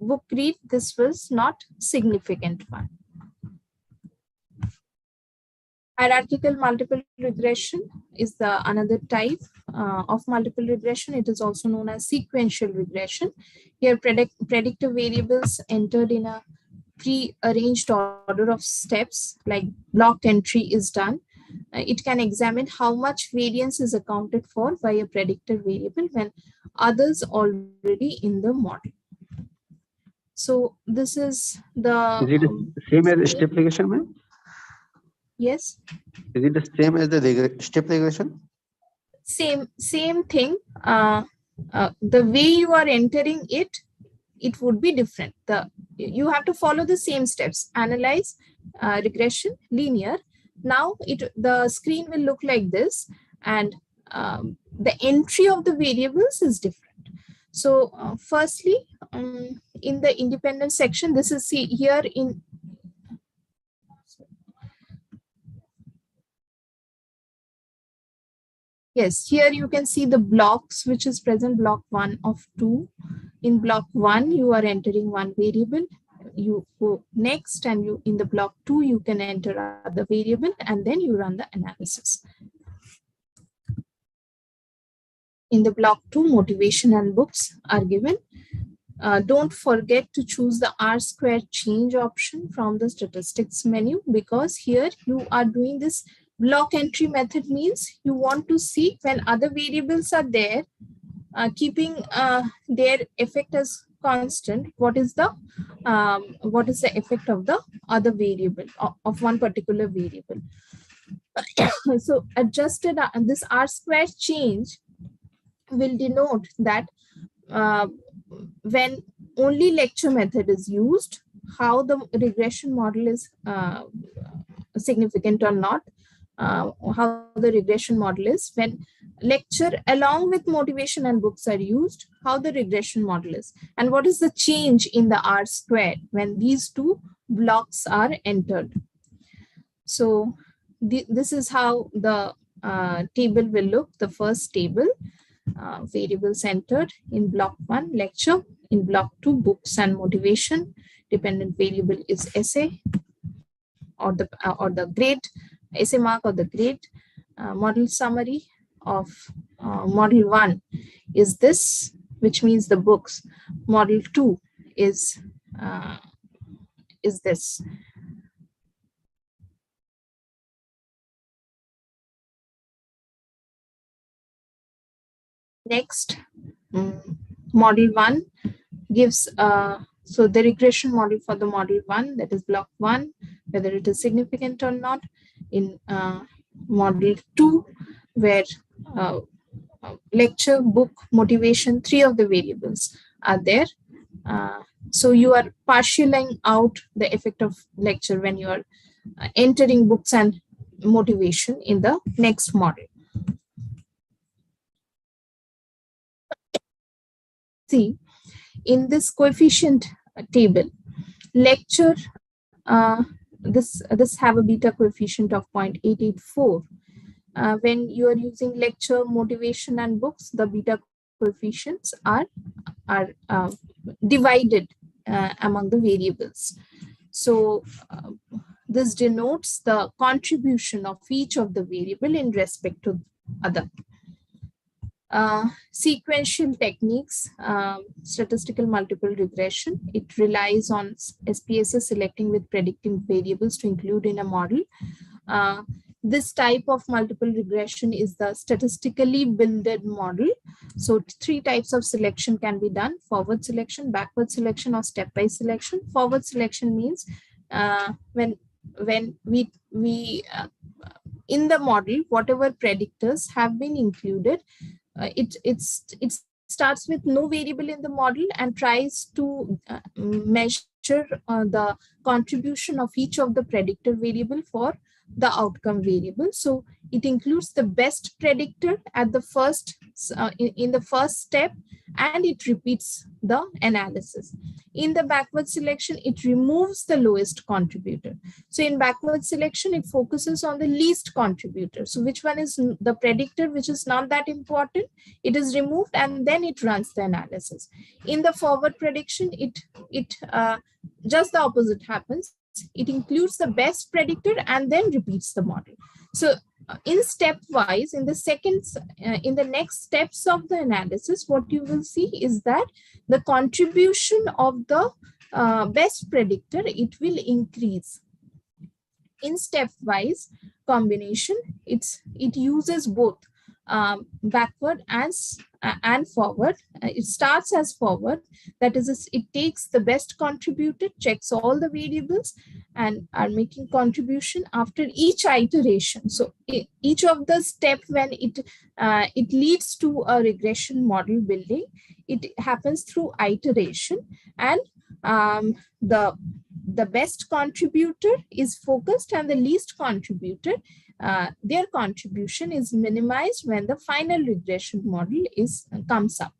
book read, this was not significant one. Hierarchical multiple regression is the another type of multiple regression. It is also known as sequential regression. Here predictive variables entered in a pre-arranged order of steps, like blocked entry is done. It can examine how much variance is accounted for by a predictor variable when others already in the model. So this is the... Is it the same as step regression, ma'am? Yes. Is it the same as the step regression? Same thing. The way you are entering it, it would be different. You have to follow the same steps: analyze, regression, linear. Now the screen will look like this, and the entry of the variables is different. So firstly, in the independent section, this is here in... Yes, here you can see the blocks which is present, block 1 of 2. In block 1, you are entering one variable. You go next, and you in the block 2, you can enter other variable, and then you run the analysis. In the block 2, motivation and books are given. Don't forget to choose the R² change option from the statistics menu, because here you are doing this block entry method. Means you want to see when other variables are there, keeping their effect as constant, what is the effect of the other variable of one particular variable. So adjusted this R² change will denote that when only lecture method is used, how the regression model is significant or not, how the regression model is. When lecture along with motivation and books are used, how the regression model is, and what is the change in the R² when these two blocks are entered. So this is how the table will look. The first table, variables entered in block 1, lecture. In block 2, books and motivation. Dependent variable is essay or the grade, essay mark or the grade. Model summary of model 1 is this, which means the books. Model 2 is this. Next, model 1 gives so the regression model for the model 1, that is block 1, whether it is significant or not. In model 2, where lecture, book, motivation, 3 of the variables are there. So you are partialing out the effect of lecture when you are entering books and motivation in the next model. See, in this coefficient table, lecture, this have a beta coefficient of 0.884. When you are using lecture, motivation, and books, the beta coefficients are divided among the variables. So this denotes the contribution of each of the variable in respect to other. Sequential techniques, statistical multiple regression, it relies on SPSS selecting with predicting variables to include in a model. This type of multiple regression is the statistically builded model. So 3 types of selection can be done: forward selection, backward selection, or stepwise selection. Forward selection means when we in the model, whatever predictors have been included, it starts with no variable in the model and tries to measure the contribution of each of the predictor variable for the outcome variable. So it includes the best predictor at the first in the first step, and it repeats the analysis. In the backward selection, it removes the lowest contributor. So in backward selection, it focuses on the least contributor. So which one is the predictor which is not that important? It is removed and then it runs the analysis. In the forward prediction, it just the opposite happens. It includes the best predictor and then repeats the model. So in stepwise, in the next steps of the analysis, what you will see is that the contribution of the best predictor, it will increase. In stepwise combination, it uses both backward and forward. It starts as forward, that is, it takes the best contributor, checks all the variables, and are making contribution after each iteration. So each of the step, when it leads to a regression model building, it happens through iteration, and the best contributor is focused and the least contributor, their contribution is minimized when the final regression model comes up.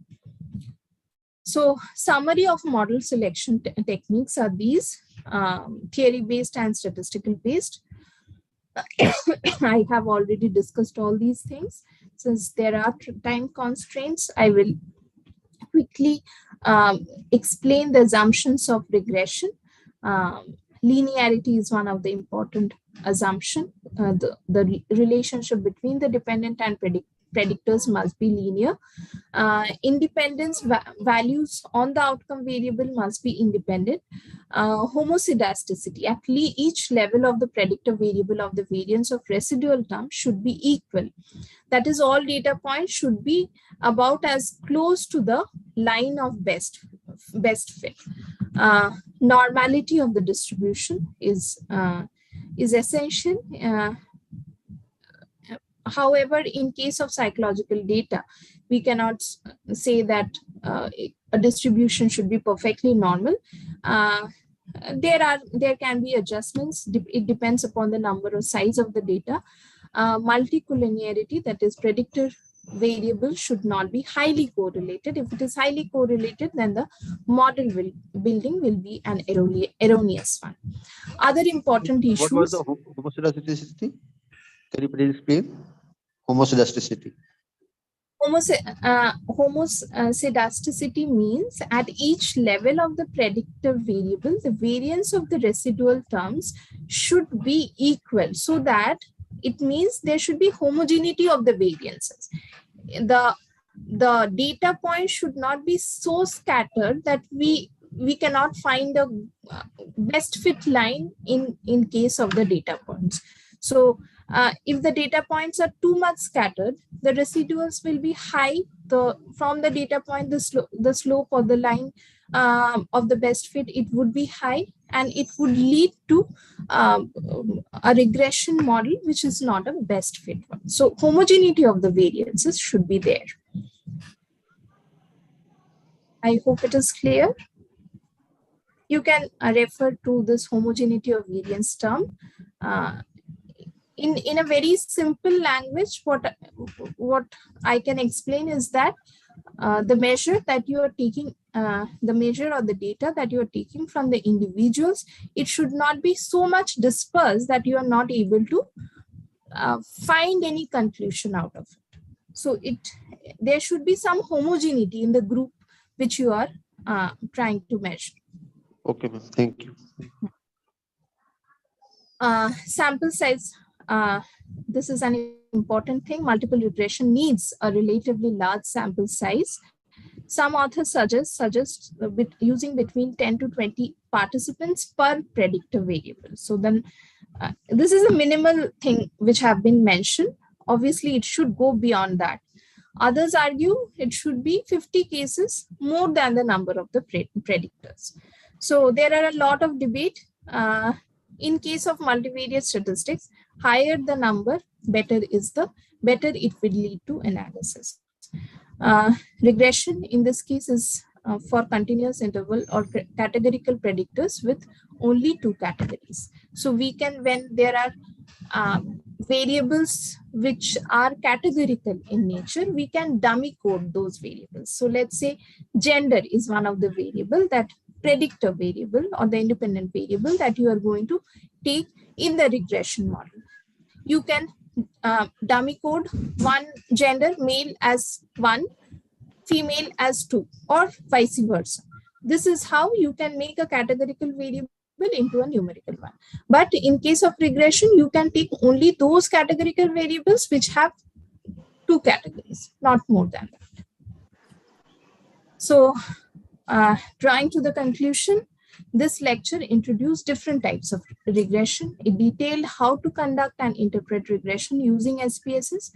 So summary of model selection techniques are these: theory-based and statistical-based. I have already discussed all these things. Since there are time constraints, I will quickly explain the assumptions of regression. Linearity is one of the important assumption. The relationship between the dependent and predictors must be linear. Independence values on the outcome variable must be independent. Homoscedasticity, at each level of the predictor variable of the variance of residual term should be equal. That is, all data points should be about as close to the line of best fit. Normality of the distribution is essential. However, in case of psychological data, we cannot say that a distribution should be perfectly normal. There can be adjustments. It depends upon the number or size of the data. Multicollinearity, that is, predictor variable should not be highly correlated. If it is highly correlated, then the model building will be an erroneous one. Other important issues. What was the homoscedasticity? Can you please explain? Homoscedasticity. Homoscedasticity means at each level of the predictor variable, the variance of the residual terms should be equal, so that it means there should be homogeneity of the variances. The data points should not be so scattered that we cannot find a best fit line in case of the data points. So if the data points are too much scattered, the residuals will be high. From the data point, the slope or the line of the best fit, it would be high, and it would lead to a regression model which is not a best fit one. So homogeneity of the variances should be there. I hope it is clear. You can refer to this homogeneity of variance term. In a very simple language, what I can explain is that the measure that you are taking, the measure or the data that you are taking from the individuals, it should not be so much dispersed that you are not able to find any conclusion out of it. So there should be some homogeneity in the group which you are trying to measure. Okay, ma'am. Thank you. Sample size. This is an important thing. Multiple regression needs a relatively large sample size. Some authors suggest using between 10 to 20 participants per predictor variable. So then this is a minimal thing which have been mentioned. Obviously, it should go beyond that. Others argue it should be 50 cases more than the number of the predictors. So there are a lot of debate. In case of multivariate statistics, higher the number, better it will lead to analysis. Regression in this case is for continuous interval or categorical predictors with only 2 categories. So we can, when there are variables which are categorical in nature, we can dummy code those variables. So let's say gender is one of the variable, that predictor variable or the independent variable that you are going to take in the regression model. You can dummy code one gender, male as 1, female as 2, or vice versa. This is how you can make a categorical variable into a numerical one. But in case of regression, you can take only those categorical variables which have 2 categories, not more than that. So drawing to the conclusion, this lecture introduced different types of regression. It detailed how to conduct and interpret regression using SPSS,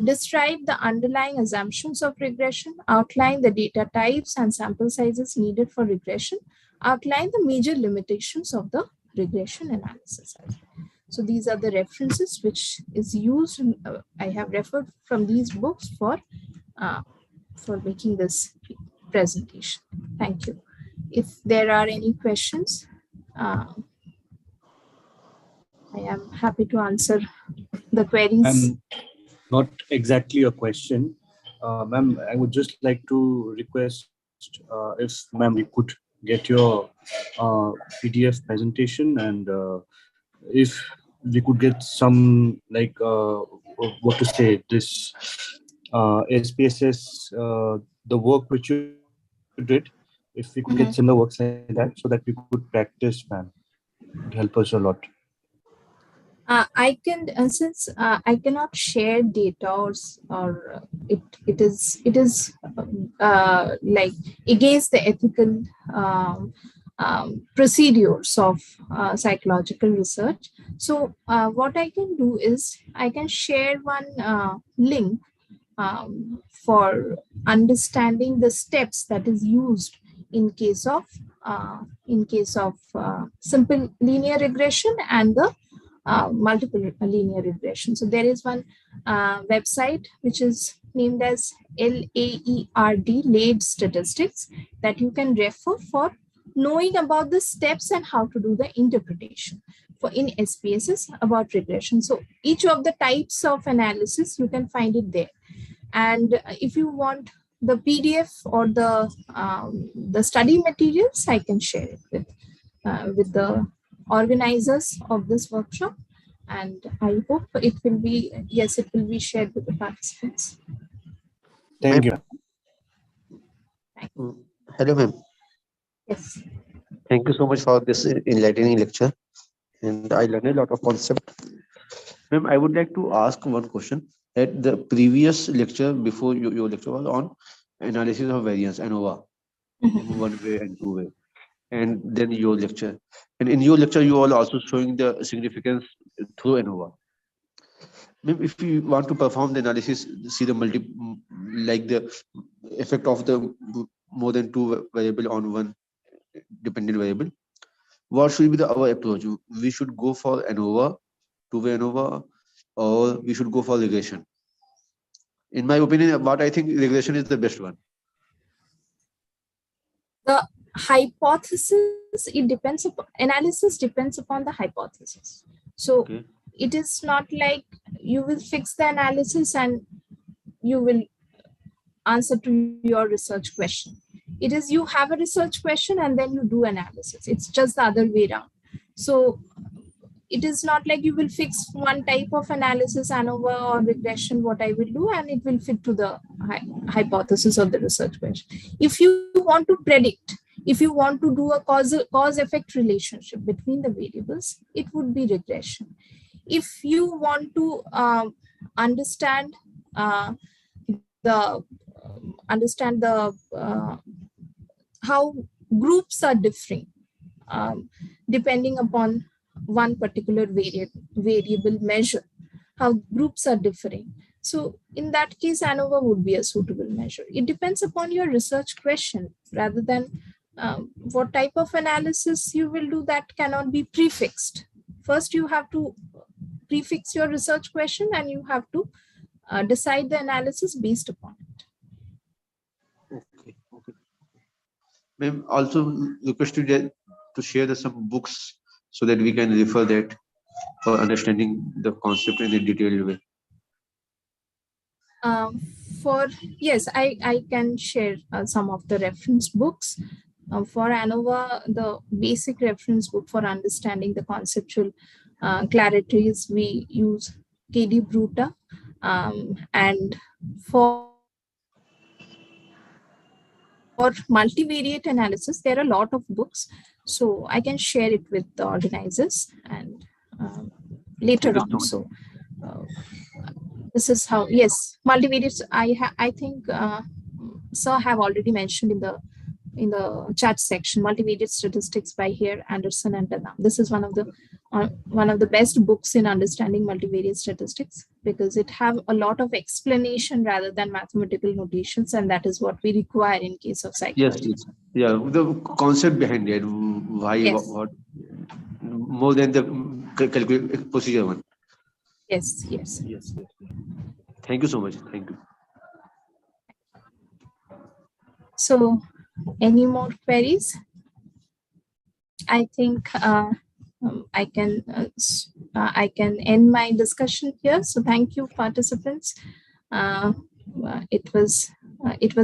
describe the underlying assumptions of regression, outline the data types and sample sizes needed for regression, outline the major limitations of the regression analysis. So these are the references which is used. I have referred from these books for making this presentation. Thank you. If there are any questions, I am happy to answer the queries. Not exactly a question. Ma'am, I would just like to request if, ma'am, we could get your PDF presentation, and if we could get some, like, what to say, this SPSS, the work which you did, if we could get similar works like that, so that we could practice, ma'am. It would help us a lot. I can, since I cannot share data, or it is like against the ethical procedures of psychological research. So what I can do is I can share one link for understanding the steps that is used in case of simple linear regression and the multiple linear regression. So there is one website which is named as LAERD, LAID Statistics, that you can refer for knowing about the steps and how to do the interpretation for in SPSS about regression. So each of the types of analysis, you can find it there. And if you want the PDF or the study materials, I can share it with the organizers of this workshop, and I hope it will be, yes, it will be shared with the participants. Thank you. Hello, ma'am. Yes. Thank you so much for this enlightening lecture, and I learned a lot of concept. Ma'am, I would like to ask one question. That the previous lecture before your lecture was on analysis of variance, ANOVA, one way and two way, and then your lecture. And in your lecture, you are also showing the significance through ANOVA. Ma'am, if you want to perform the analysis, see the like the effect of the more than two variable on one dependent variable, what should be our approach? We should go for ANOVA, two-way ANOVA, or we should go for regression. In my opinion, what I think regression is the best one. The hypothesis, it depends upon, analysis depends upon the hypothesis. So Okay. it is not like you will fix the analysis and you will answer to your research question. It is you have a research question and then you do analysis. It's just the other way around. So it is not like you will fix one type of analysis, ANOVA or regression, what I will do, and it will fit to the hypothesis of the research question. If you want to predict, if you want to do a cause-effect relationship between the variables, it would be regression. If you want to understand the how groups are differing depending upon one particular variable measure, how groups are differing. So in that case, ANOVA would be a suitable measure. It depends upon your research question rather than what type of analysis you will do. That cannot be prefixed. First, you have to prefix your research question and you have to decide the analysis based upon it. Okay. Okay. Ma'am, also request you to share some books so that we can refer that for understanding the concept in a detailed way. Yes, I can share some of the reference books. For ANOVA, the basic reference book for understanding the conceptual clarities, we use K.D. Bruta. And for multivariate analysis, there are a lot of books. So I can share it with the organizers and later on. So this is how, yes, multivariate, I think Sir have already mentioned in the chat section, Multivariate Statistics by here, Anderson and Tadam. This is one of the best books in understanding multivariate statistics because it have a lot of explanation rather than mathematical notations, and that is what we require in case of psychology. Yes. Yeah, the concept behind it, why, yes. what, more than the procedure one. Yes. Thank you so much. Thank you. So, any more queries? I think I can end my discussion here. So, thank you, participants. It was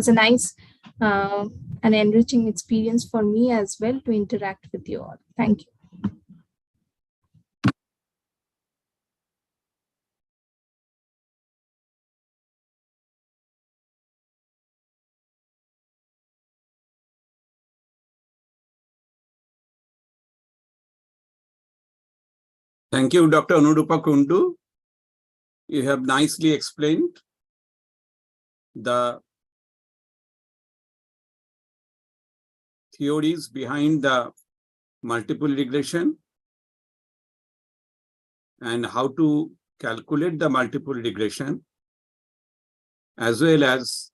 a nice and enriching experience for me as well to interact with you all. Thank you. Thank you, Dr. Anurupa Kundu. You have nicely explained the theories behind the multiple regression and how to calculate the multiple regression, as well as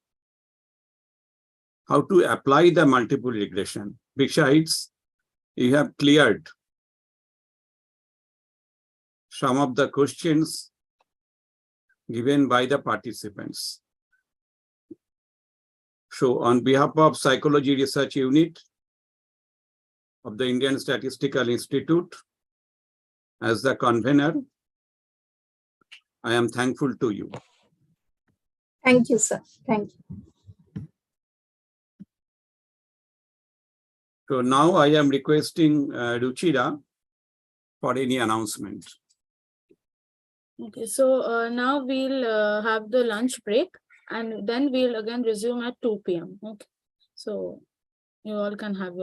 how to apply the multiple regression. Besides, you have cleared some of the questions given by the participants. So on behalf of Psychology Research Unit of the Indian Statistical Institute, as the convener, I am thankful to you. Thank you, sir. Thank you. So now I am requesting Ruchira for any announcement. Okay, so now we'll have the lunch break and then we'll again resume at 2 p.m. Okay, so you all can have your